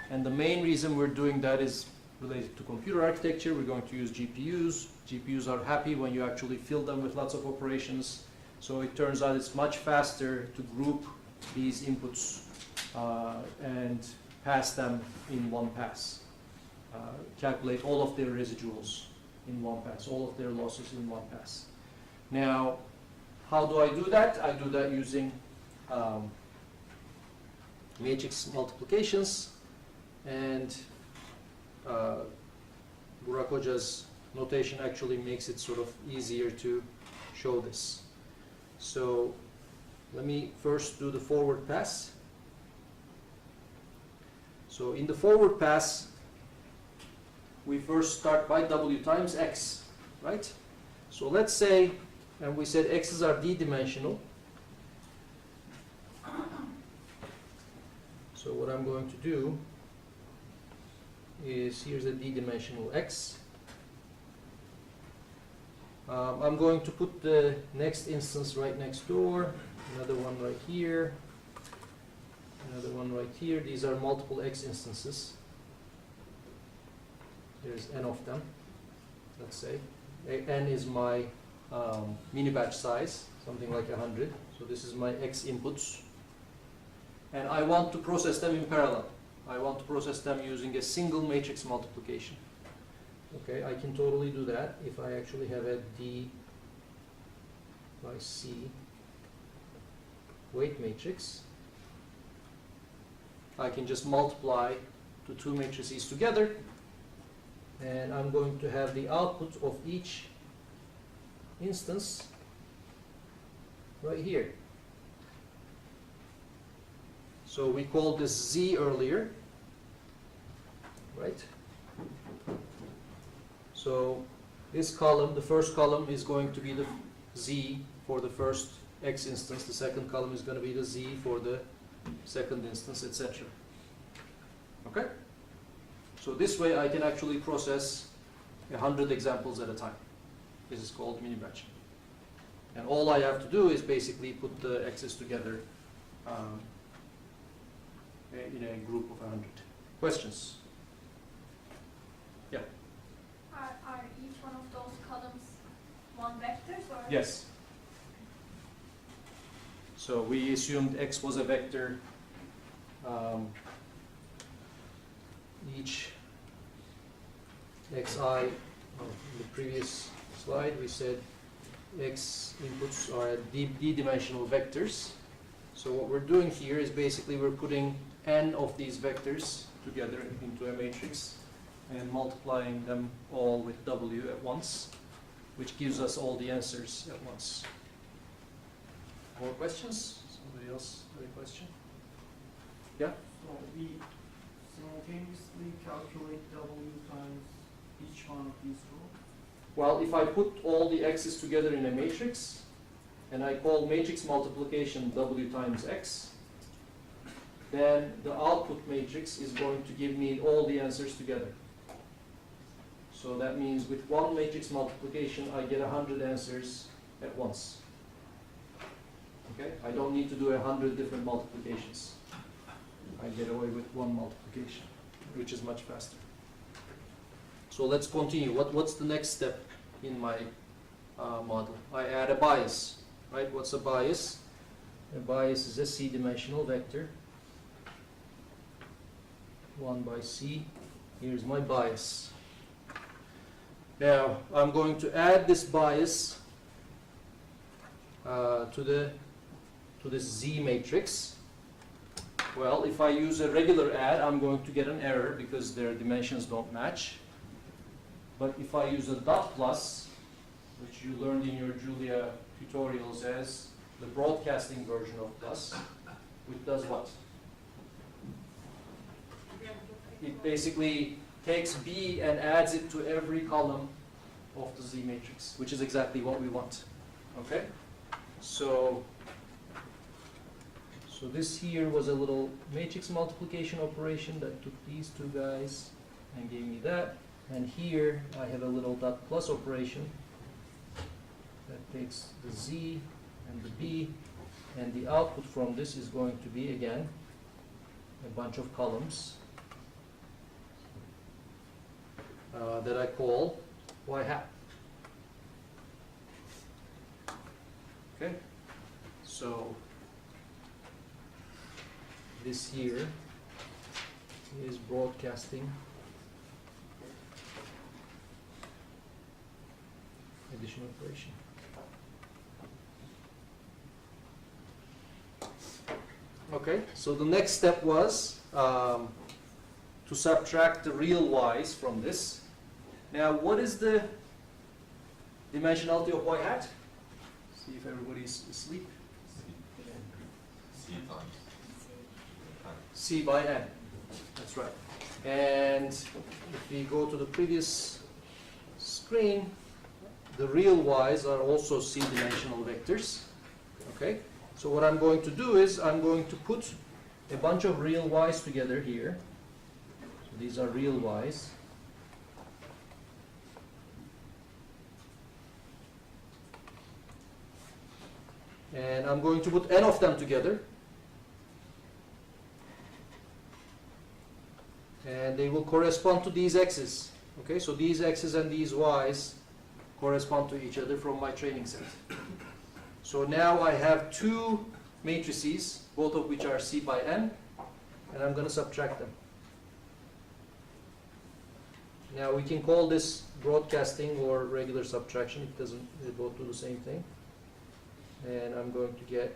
And the main reason we're doing that is related to computer architecture. We're going to use GPUs. GPUs are happy when you actually fill them with lots of operations. So it turns out it's much faster to group these inputs and pass them in one pass. Calculate all of their residuals in one pass, all of their losses in one pass. Now, how do I do that? I do that using matrix multiplications, and Burak Hoca's notation actually makes it sort of easier to show this. So let me first do the forward pass. So in the forward pass, we first start by W times X, right? So let's say, and we said X's are D-dimensional. So what I'm going to do is, here's a D-dimensional X. I'm going to put the next instance right next door, another one right here, another one right here. These are multiple X instances. There's N of them, let's say. N is my mini batch size, something like 100. So this is my X inputs. And I want to process them in parallel. I want to process them using a single matrix multiplication. Okay, I can totally do that if I actually have a D by C weight matrix. I can just multiply the two matrices together, and I'm going to have the output of each instance right here. So we called this Z earlier, right? So this column, the first column, is going to be the Z for the first X instance. The second column is going to be the Z for the second instance, etc. Okay? So this way I can actually process 100 examples at a time. This is called mini batching. And all I have to do is basically put the X's together in a group of 100. Questions? Yeah? Are each one of those columns one vectors or? Yes. So we assumed X was a vector. Each Xi, in the previous slide we said X inputs are D-dimensional vectors. So what we're doing here is basically we're putting N of these vectors together into a matrix and multiplying them all with W at once, which gives us all the answers at once. More questions? Somebody else have a question? Yeah? So we simultaneously calculate W times each one of these rows? Well, if I put all the X's together in a matrix, and I call matrix multiplication W times X, then the output matrix is going to give me all the answers together. So that means with one matrix multiplication, I get 100 answers at once. Okay? I don't need to do 100 different multiplications. I get away with one multiplication, which is much faster. So let's continue. What's the next step in my model? I add a bias, right? What's a bias? A bias is a c-dimensional vector. 1 by c. Here's my bias. Now, I'm going to add this bias to this Z matrix. Well, if I use a regular add, I'm going to get an error because their dimensions don't match. But if I use a dot plus, which you learned in your Julia tutorials as the broadcasting version of plus, which does what? It basically takes B and adds it to every column of the Z matrix, which is exactly what we want. Okay? So this here was a little matrix multiplication operation that took these two guys and gave me that. And here I have a little dot plus operation that takes the Z and the B, and the output from this is going to be, again, a bunch of columns that I call y hat. Okay? So this here is broadcasting addition operation. Okay, so the next step was to subtract the real y's from this. Now, what is the dimensionality of y hat? See if everybody's asleep. C times. C by n. That's right. And if we go to the previous screen, the real y's are also c-dimensional vectors. Okay? So what I'm going to do is I'm going to put a bunch of real y's together here. So these are real y's. And I'm going to put n of them together. And they will correspond to these x's. Okay, so these x's and these y's correspond to each other from my training set. So now I have two matrices, both of which are C by n, and I'm going to subtract them. Now we can call this broadcasting or regular subtraction. It doesn't, they both do the same thing. And I'm going to get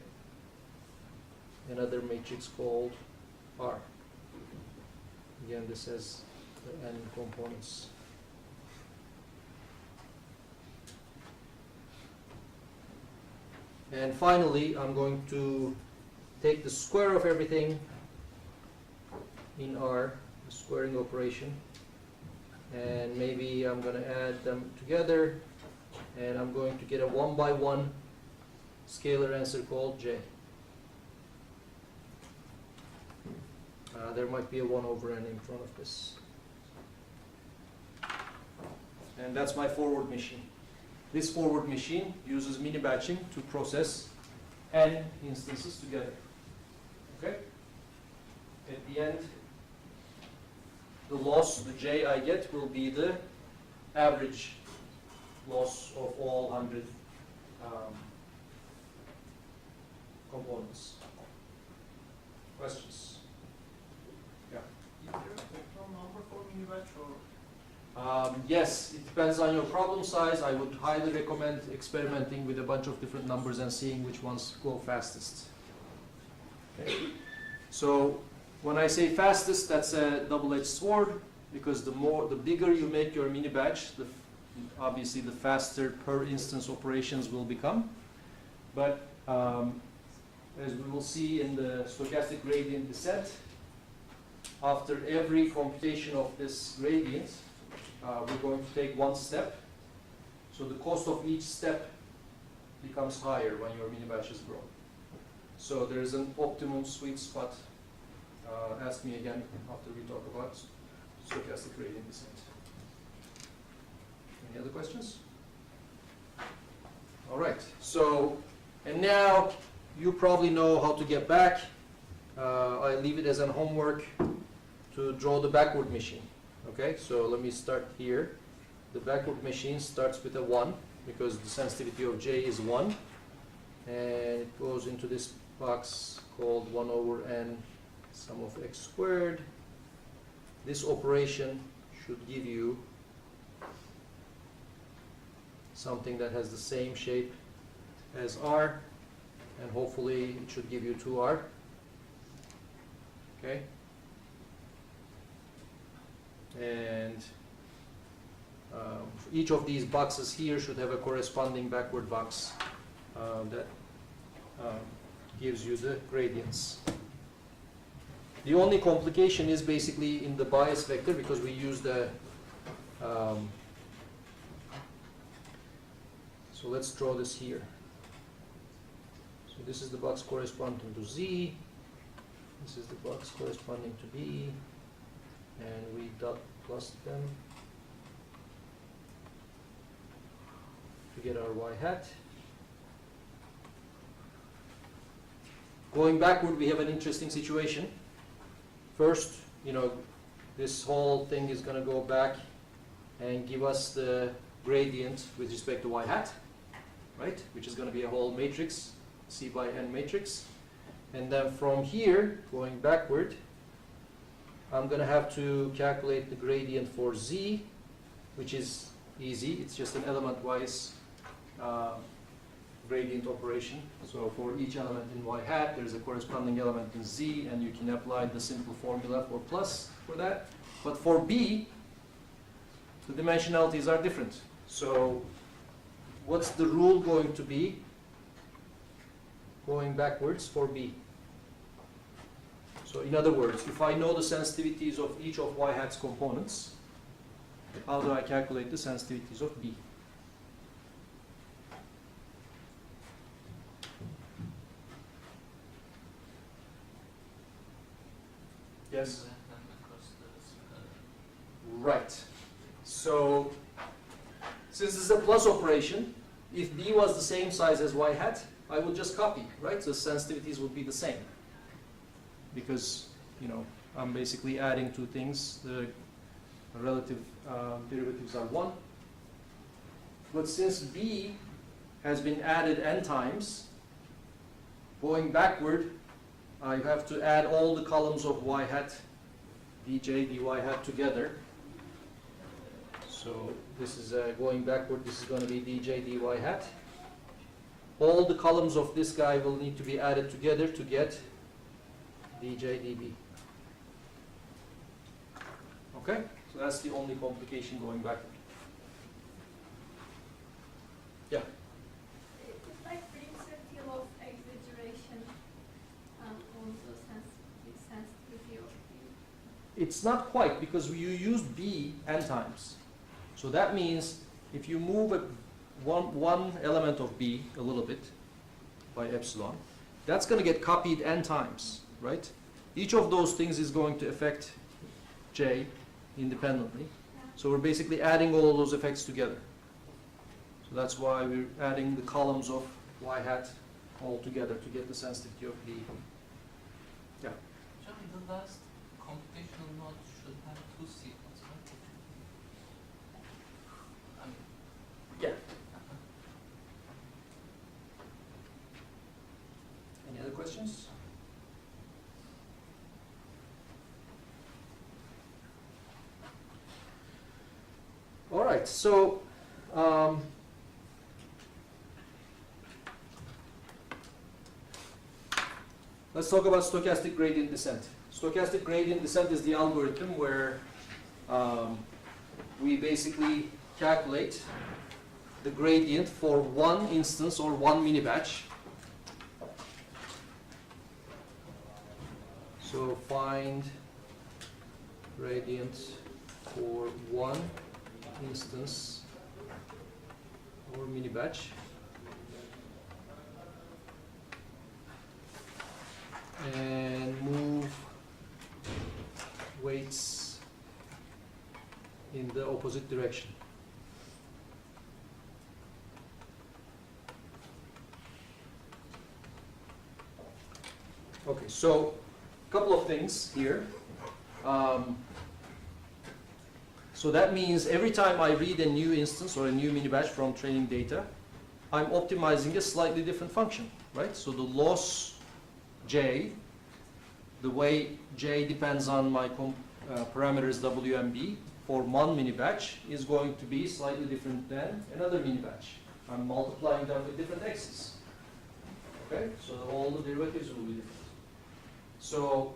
another matrix called R. Again, this has the n components. And finally, I'm going to take the square of everything in R, the squaring operation, and maybe I'm going to add them together, and I'm going to get a 1 by 1 scalar answer called J. There might be a 1 over n in front of this. And that's my forward machine. This forward machine uses mini batching to process n instances together. Okay? At the end, the loss, the J I get, will be the average loss of all 100 components. Questions? Yeah. Is there a spectral number for mini batch or? Yes, it depends on your problem size. I would highly recommend experimenting with a bunch of different numbers and seeing which ones go fastest. Okay. So when I say fastest, that's a double-edged sword, because the bigger you make your mini batch, obviously the faster per instance operations will become. But as we will see in the stochastic gradient descent, after every computation of this gradient, we're going to take one step. So the cost of each step becomes higher when your mini batches grow. So there is an optimum sweet spot. Ask me again after we talk about stochastic gradient descent. Any other questions? All right, so, and now you probably know how to get back. I leave it as an homework to draw the backward machine. Okay, so let me start here. The backward machine starts with a 1 because the sensitivity of J is 1. And it goes into this box called 1 over n sum of x squared. This operation should give you something that has the same shape as R, and hopefully it should give you 2R. Okay? And each of these boxes here should have a corresponding backward box that gives you the gradients. The only complication is basically in the bias vector because we use the so let's draw this here. So this is the box corresponding to Z, this is the box corresponding to B, and we dot plus them to get our y hat. Going backward, we have an interesting situation. First, this whole thing is going to go back and give us the gradient with respect to y hat, right? Which is going to be a whole matrix, C by n matrix. And then from here, going backward, I'm going to have to calculate the gradient for Z, which is easy. It's just an element-wise gradient operation. So for each element in y hat, there's a corresponding element in Z, and you can apply the simple formula for plus for that. But for B, the dimensionalities are different. So what's the rule going to be going backwards for B? So in other words, if I know the sensitivities of each of y hat's components, how do I calculate the sensitivities of B? Yes? Right. So, since this is a plus operation, if B was the same size as y hat, I would just copy, right? So sensitivities would be the same. Because, I'm basically adding two things. The relative derivatives are 1. But since B has been added n times, going backward, I have to add all the columns of y hat, dj, dy hat together. So this is going backward, this is going to be dj, dy hat. All the columns of this guy will need to be added together to get dj, db. Okay? So that's the only complication going backward. Yeah? It like brings a feel of exaggeration on the sensitivity of B. It's not quite, because you use B n times. So that means if you move one element of B a little bit by epsilon, that's going to get copied n times, right? Each of those things is going to affect J independently. Yeah. So we're basically adding all those effects together. So that's why we're adding the columns of y hat all together to get the sensitivity of B. Yeah. Actually, the last computational node should have 2 sequences, right? I mean, Yeah. Any other questions? All right, so let's talk about stochastic gradient descent. Stochastic gradient descent is the algorithm where we basically calculate the gradient for one instance or one mini batch. So find gradient for one instance or mini batch. And move weights in the opposite direction. Okay, so a couple of things here. So that means every time I read a new instance or a new mini batch from training data, I'm optimizing a slightly different function, right? So the loss J, the way J depends on my parameters W and B for one mini batch is going to be slightly different than another mini batch. I'm multiplying them with different x's. Okay, so all the derivatives will be different. So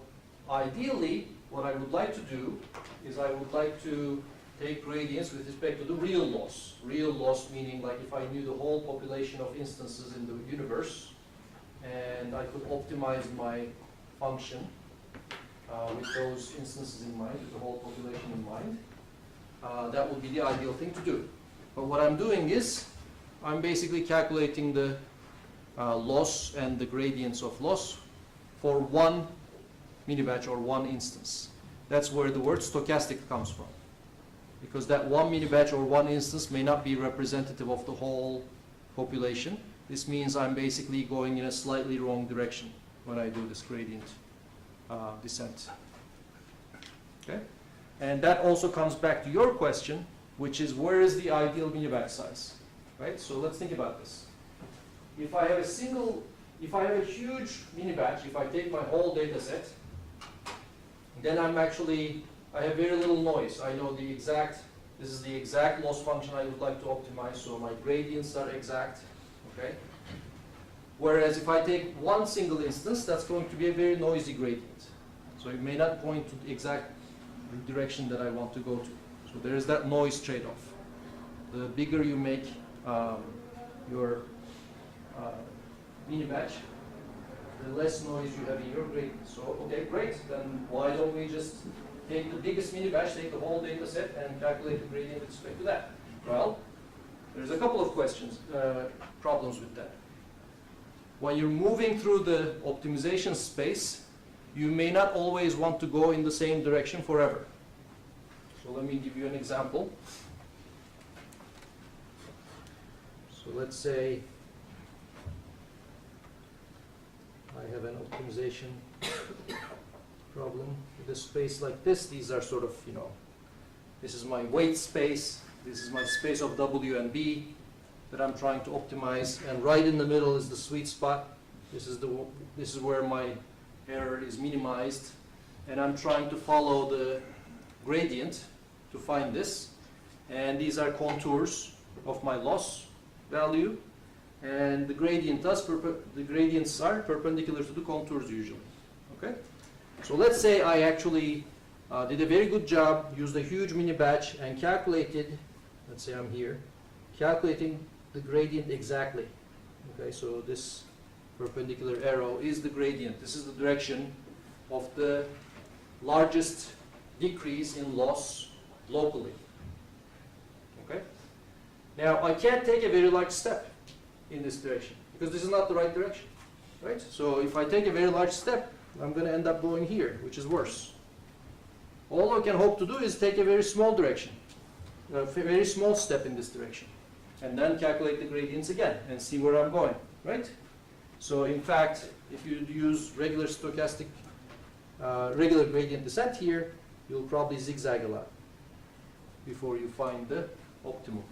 ideally, what I would like to do is I would like to take gradients with respect to the real loss. Real loss meaning like if I knew the whole population of instances in the universe and I could optimize my function with those instances in mind, with the whole population in mind, that would be the ideal thing to do. But what I'm doing is I'm basically calculating the loss and the gradients of loss for one mini batch or one instance. That's where the word stochastic comes from. Because that one mini batch or one instance may not be representative of the whole population. This means I'm basically going in a slightly wrong direction when I do this gradient descent. Okay? And that also comes back to your question, which is where is the ideal mini batch size? Right? So let's think about this. If I have a huge mini batch, if I take my whole data set, then I have very little noise. I know this is the exact loss function I would like to optimize, so my gradients are exact, okay? Whereas if I take one single instance, that's going to be a very noisy gradient. So it may not point to the exact direction that I want to go to. So there is that noise trade-off. The bigger you make your mini batch, the less noise you have in your gradient. So, okay, great, then why don't we just take the biggest mini batch, take the whole data set, and calculate the gradient with respect to that? Well, there's a couple of problems with that. When you're moving through the optimization space, you may not always want to go in the same direction forever. So let me give you an example. So let's say I have an optimization problem with a space like this. These are sort of, this is my weight space, this is my space of W and B that I'm trying to optimize, and right in the middle is the sweet spot. This is where my error is minimized, and I'm trying to follow the gradient to find this, and these are contours of my loss value, and the gradients are perpendicular to the contours usually. Okay, so let's say I actually did a very good job, used a huge mini batch, and calculated. Let's say I'm here, calculating the gradient exactly. Okay, so this perpendicular arrow is the gradient. This is the direction of the largest decrease in loss locally. Okay? Now, I can't take a very large step in this direction because this is not the right direction. Right? So if I take a very large step, I'm going to end up going here, which is worse. All I can hope to do is take a very small direction, a very small step in this direction, and then calculate the gradients again and see where I'm going. Right? So in fact, if you use regular stochastic, regular gradient descent here, you'll probably zigzag a lot before you find the optimum.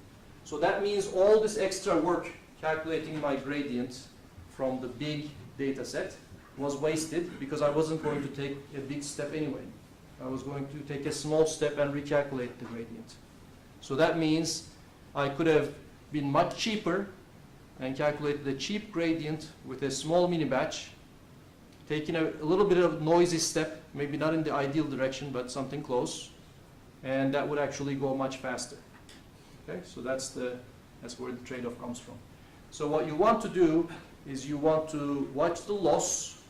So that means all this extra work calculating my gradient from the big data set was wasted because I wasn't going to take a big step anyway. I was going to take a small step and recalculate the gradient. So that means I could have been much cheaper and calculated a cheap gradient with a small mini batch, taking a little bit of noisy step, maybe not in the ideal direction, but something close, and that would actually go much faster. Okay, so that's where the trade-off comes from. So what you want to do is you want to watch the loss,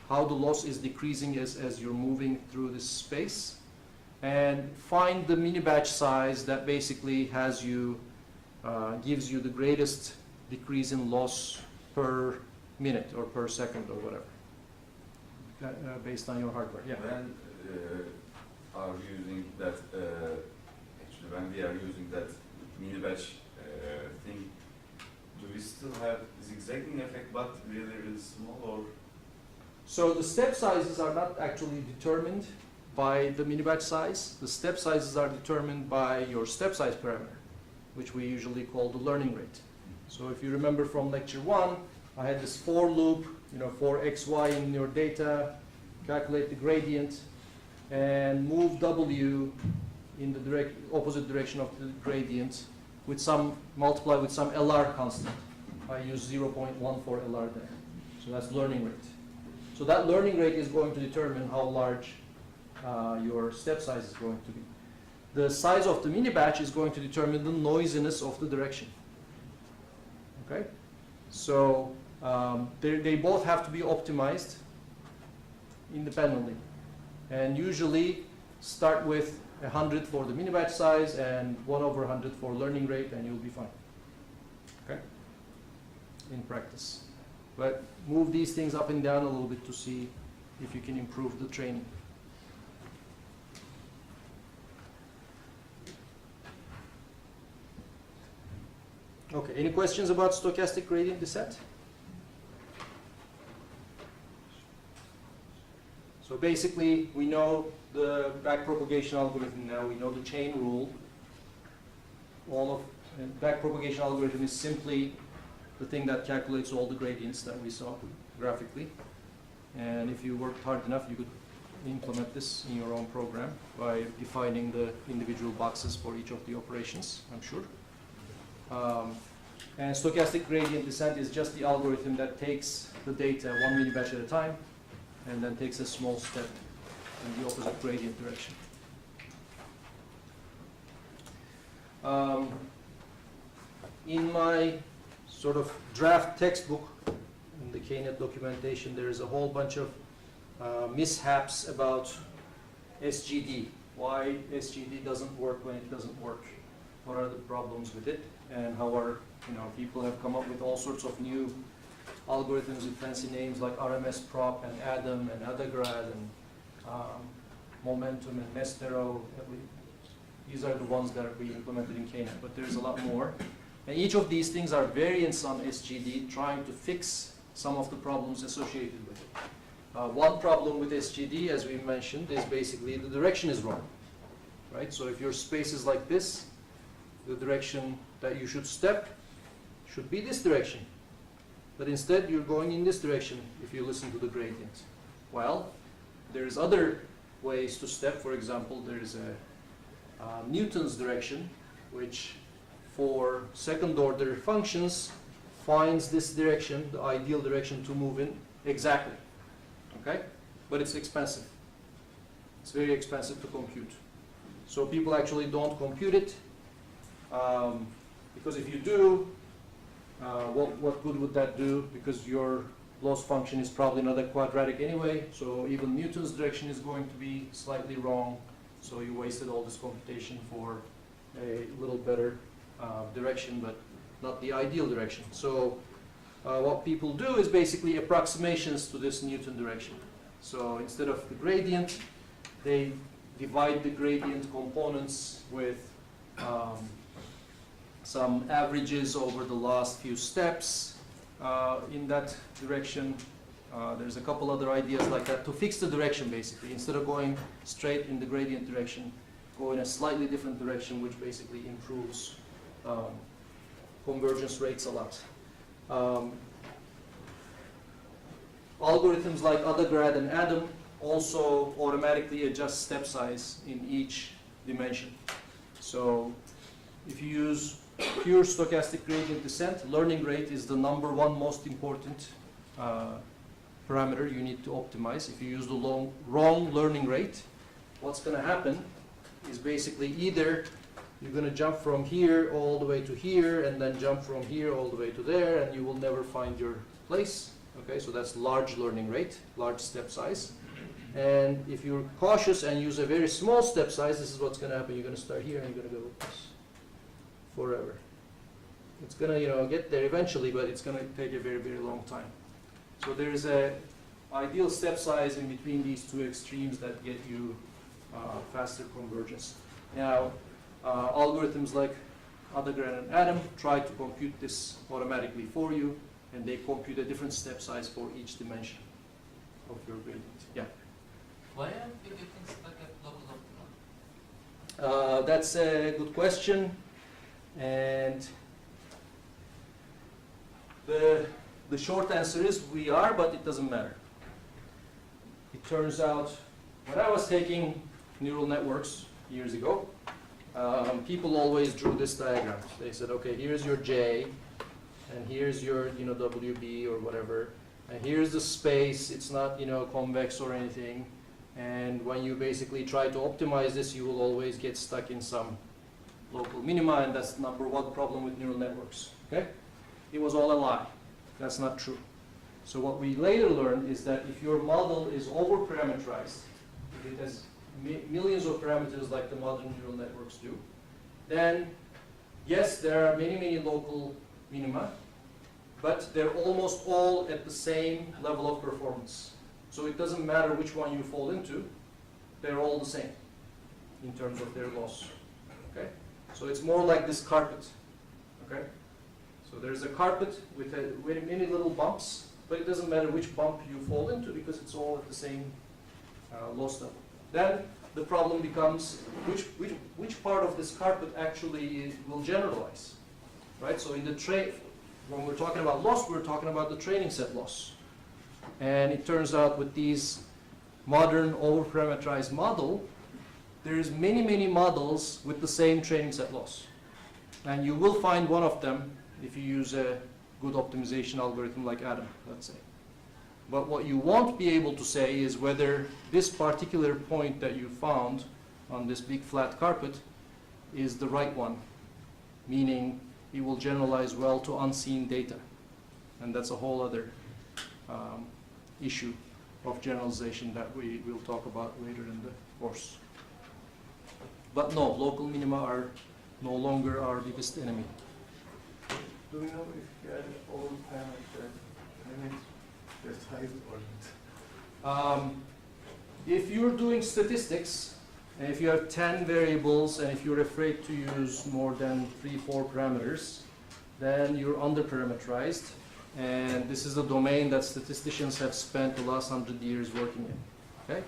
how the loss is decreasing as you're moving through this space, and find the mini batch size that basically gives you the greatest decrease in loss per minute or per second or whatever, based on your hardware. Yeah. When are using that, actually when we are using that mini batch thing, do we still have zigzagging effect but really, really small, or So the step sizes are not actually determined by the mini-batch size. The step sizes are determined by your step size parameter, which we usually call the learning rate. So if you remember from lecture 1, I had this for loop, for x, y in your data, calculate the gradient, and move w in the opposite direction of the gradient with multiply with some LR constant. I use 0.1 for LR there. So that's learning rate. So that learning rate is going to determine how large your step size is going to be. The size of the mini batch is going to determine the noisiness of the direction. Okay? So they both have to be optimized independently. And usually start with 100 for the mini batch size and 1/100 for learning rate, and you'll be fine. Okay? In practice. But move these things up and down a little bit to see if you can improve the training. Okay, any questions about stochastic gradient descent? So basically, we know the backpropagation algorithm now, we know the chain rule. Backpropagation algorithm is simply the thing that calculates all the gradients that we saw graphically. And if you worked hard enough, you could implement this in your own program by defining the individual boxes for each of the operations, I'm sure. And stochastic gradient descent is just the algorithm that takes the data 1 millibatch at a time and then takes a small step in the opposite gradient direction. In my sort of draft textbook, in the KNet documentation, there is a whole bunch of mishaps about SGD. Why SGD doesn't work when it doesn't work. What are the problems with it? And how are, people have come up with all sorts of new algorithms with fancy names like RMS prop and Adam and Adagrad and Momentum and Nestero. These are the ones that we implemented in KNet, but there's a lot more. And each of these things are variants on SGD trying to fix some of the problems associated with it. One problem with SGD, as we mentioned, is basically the direction is wrong. Right? So if your space is like this, the direction that you should step should be this direction. But instead, you're going in this direction if you listen to the gradient. Well, there's other ways to step. For example, there's a Newton's direction, which for second order functions finds this direction, the ideal direction to move in, exactly. Okay? But it's expensive. It's very expensive to compute. So people actually don't compute it. Because if you do, what good would that do? Because your loss function is probably not a quadratic anyway, so even Newton's direction is going to be slightly wrong. So you wasted all this computation for a little better direction, but not the ideal direction. So what people do is basically approximations to this Newton direction. So instead of the gradient, they divide the gradient components with some averages over the last few steps in that direction. There's a couple other ideas like that to fix the direction, basically. Instead of going straight in the gradient direction, go in a slightly different direction, which basically improves convergence rates a lot. Algorithms like Adagrad and Adam also automatically adjust step size in each dimension. So if you use pure stochastic gradient descent, learning rate is the #1 most important parameter you need to optimize. If you use the wrong learning rate, what's going to happen is basically either you're going to jump from here all the way to here and then jump from here all the way to there, and you will never find your place. Okay, so that's large learning rate, large step size. And if you're cautious and use a very small step size, this is what's going to happen. You're going to start here and you're going to go with this forever. It's going to, get there eventually, but it's going to take a very, very long time. So there is a ideal step size in between these two extremes that get you faster convergence. Now, algorithms like Adagrad and Adam try to compute this automatically for you, and they compute a different step size for each dimension. of your gradient. Yeah. Why aren't we getting stuck at local optima? That's a good question, and the short answer is we are, but it doesn't matter. It turns out, when I was taking neural networks years ago, people always drew this diagram. They said, okay, here's your J, and here's your WB or whatever, and here's the space. It's not convex or anything. And when you basically try to optimize this, you will always get stuck in some local minima, and that's number one problem with neural networks. Okay? It was all a lie. That's not true. So what we later learned is that if your model is over-parameterized, if it has millions of parameters like the modern neural networks do, then yes, there are many, many local minima, but they're almost all at the same level of performance. So it doesn't matter which one you fall into, they're all the same in terms of their loss. Okay? So it's more like this carpet. Okay? So there's a carpet with many little bumps, but it doesn't matter which bump you fall into because it's all at the same loss level. Then the problem becomes which part of this carpet actually will generalize, right? So in the when we're talking about loss, we're talking about the training set loss. And it turns out with these modern over-parameterized model, there's many, many models with the same training set loss. And you will find one of them if you use a good optimization algorithm like Adam, let's say. But what you won't be able to say is whether this particular point that you found on this big flat carpet is the right one, meaning it will generalize well to unseen data. And that's a whole other issue of generalization that we will talk about later in the course. But no, local minima are no longer our biggest enemy. Do we know if you had all parameter limit the size or not? If you're doing statistics, and if you have 10 variables, and if you're afraid to use more than 3-4 parameters, then you're under-parameterized. And this is the domain that statisticians have spent the last 100 years working in. Okay?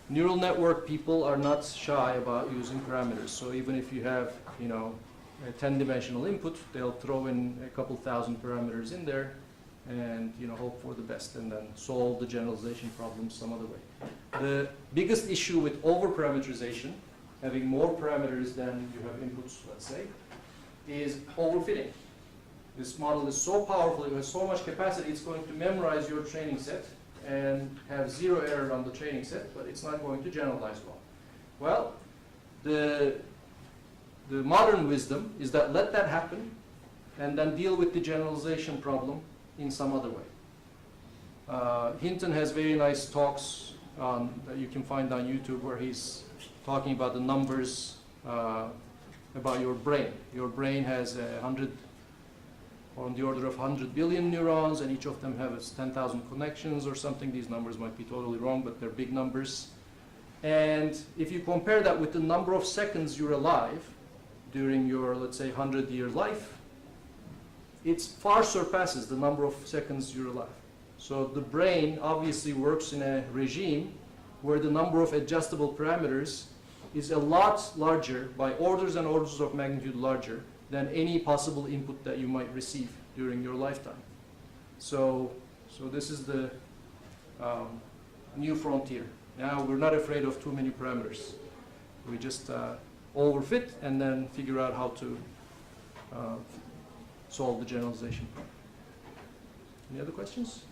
Neural network people are not shy about using parameters. So even if you have, a 10-dimensional input, they'll throw in a couple thousand parameters in there, and hope for the best, and then solve the generalization problem some other way. The biggest issue with over-parameterization, having more parameters than you have inputs, let's say, is overfitting. This model is so powerful, it has so much capacity, it's going to memorize your training set and have zero error on the training set, but it's not going to generalize well. Well, the modern wisdom is that let that happen and then deal with the generalization problem in some other way. Hinton has very nice talks that you can find on YouTube where he's talking about the numbers about your brain. Your brain has on the order of 100 billion neurons, and each of them has 10,000 connections or something. These numbers might be totally wrong, but they're big numbers. And if you compare that with the number of seconds you're alive during your, let's say, 100-year life, it far surpasses the number of seconds you're alive. So the brain obviously works in a regime where the number of adjustable parameters is a lot larger, by orders and orders of magnitude larger, than any possible input that you might receive during your lifetime. So this is the new frontier. Now we're not afraid of too many parameters. We just overfit and then figure out how to solve the generalization problem. Any other questions?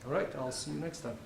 All right, I'll see you next time.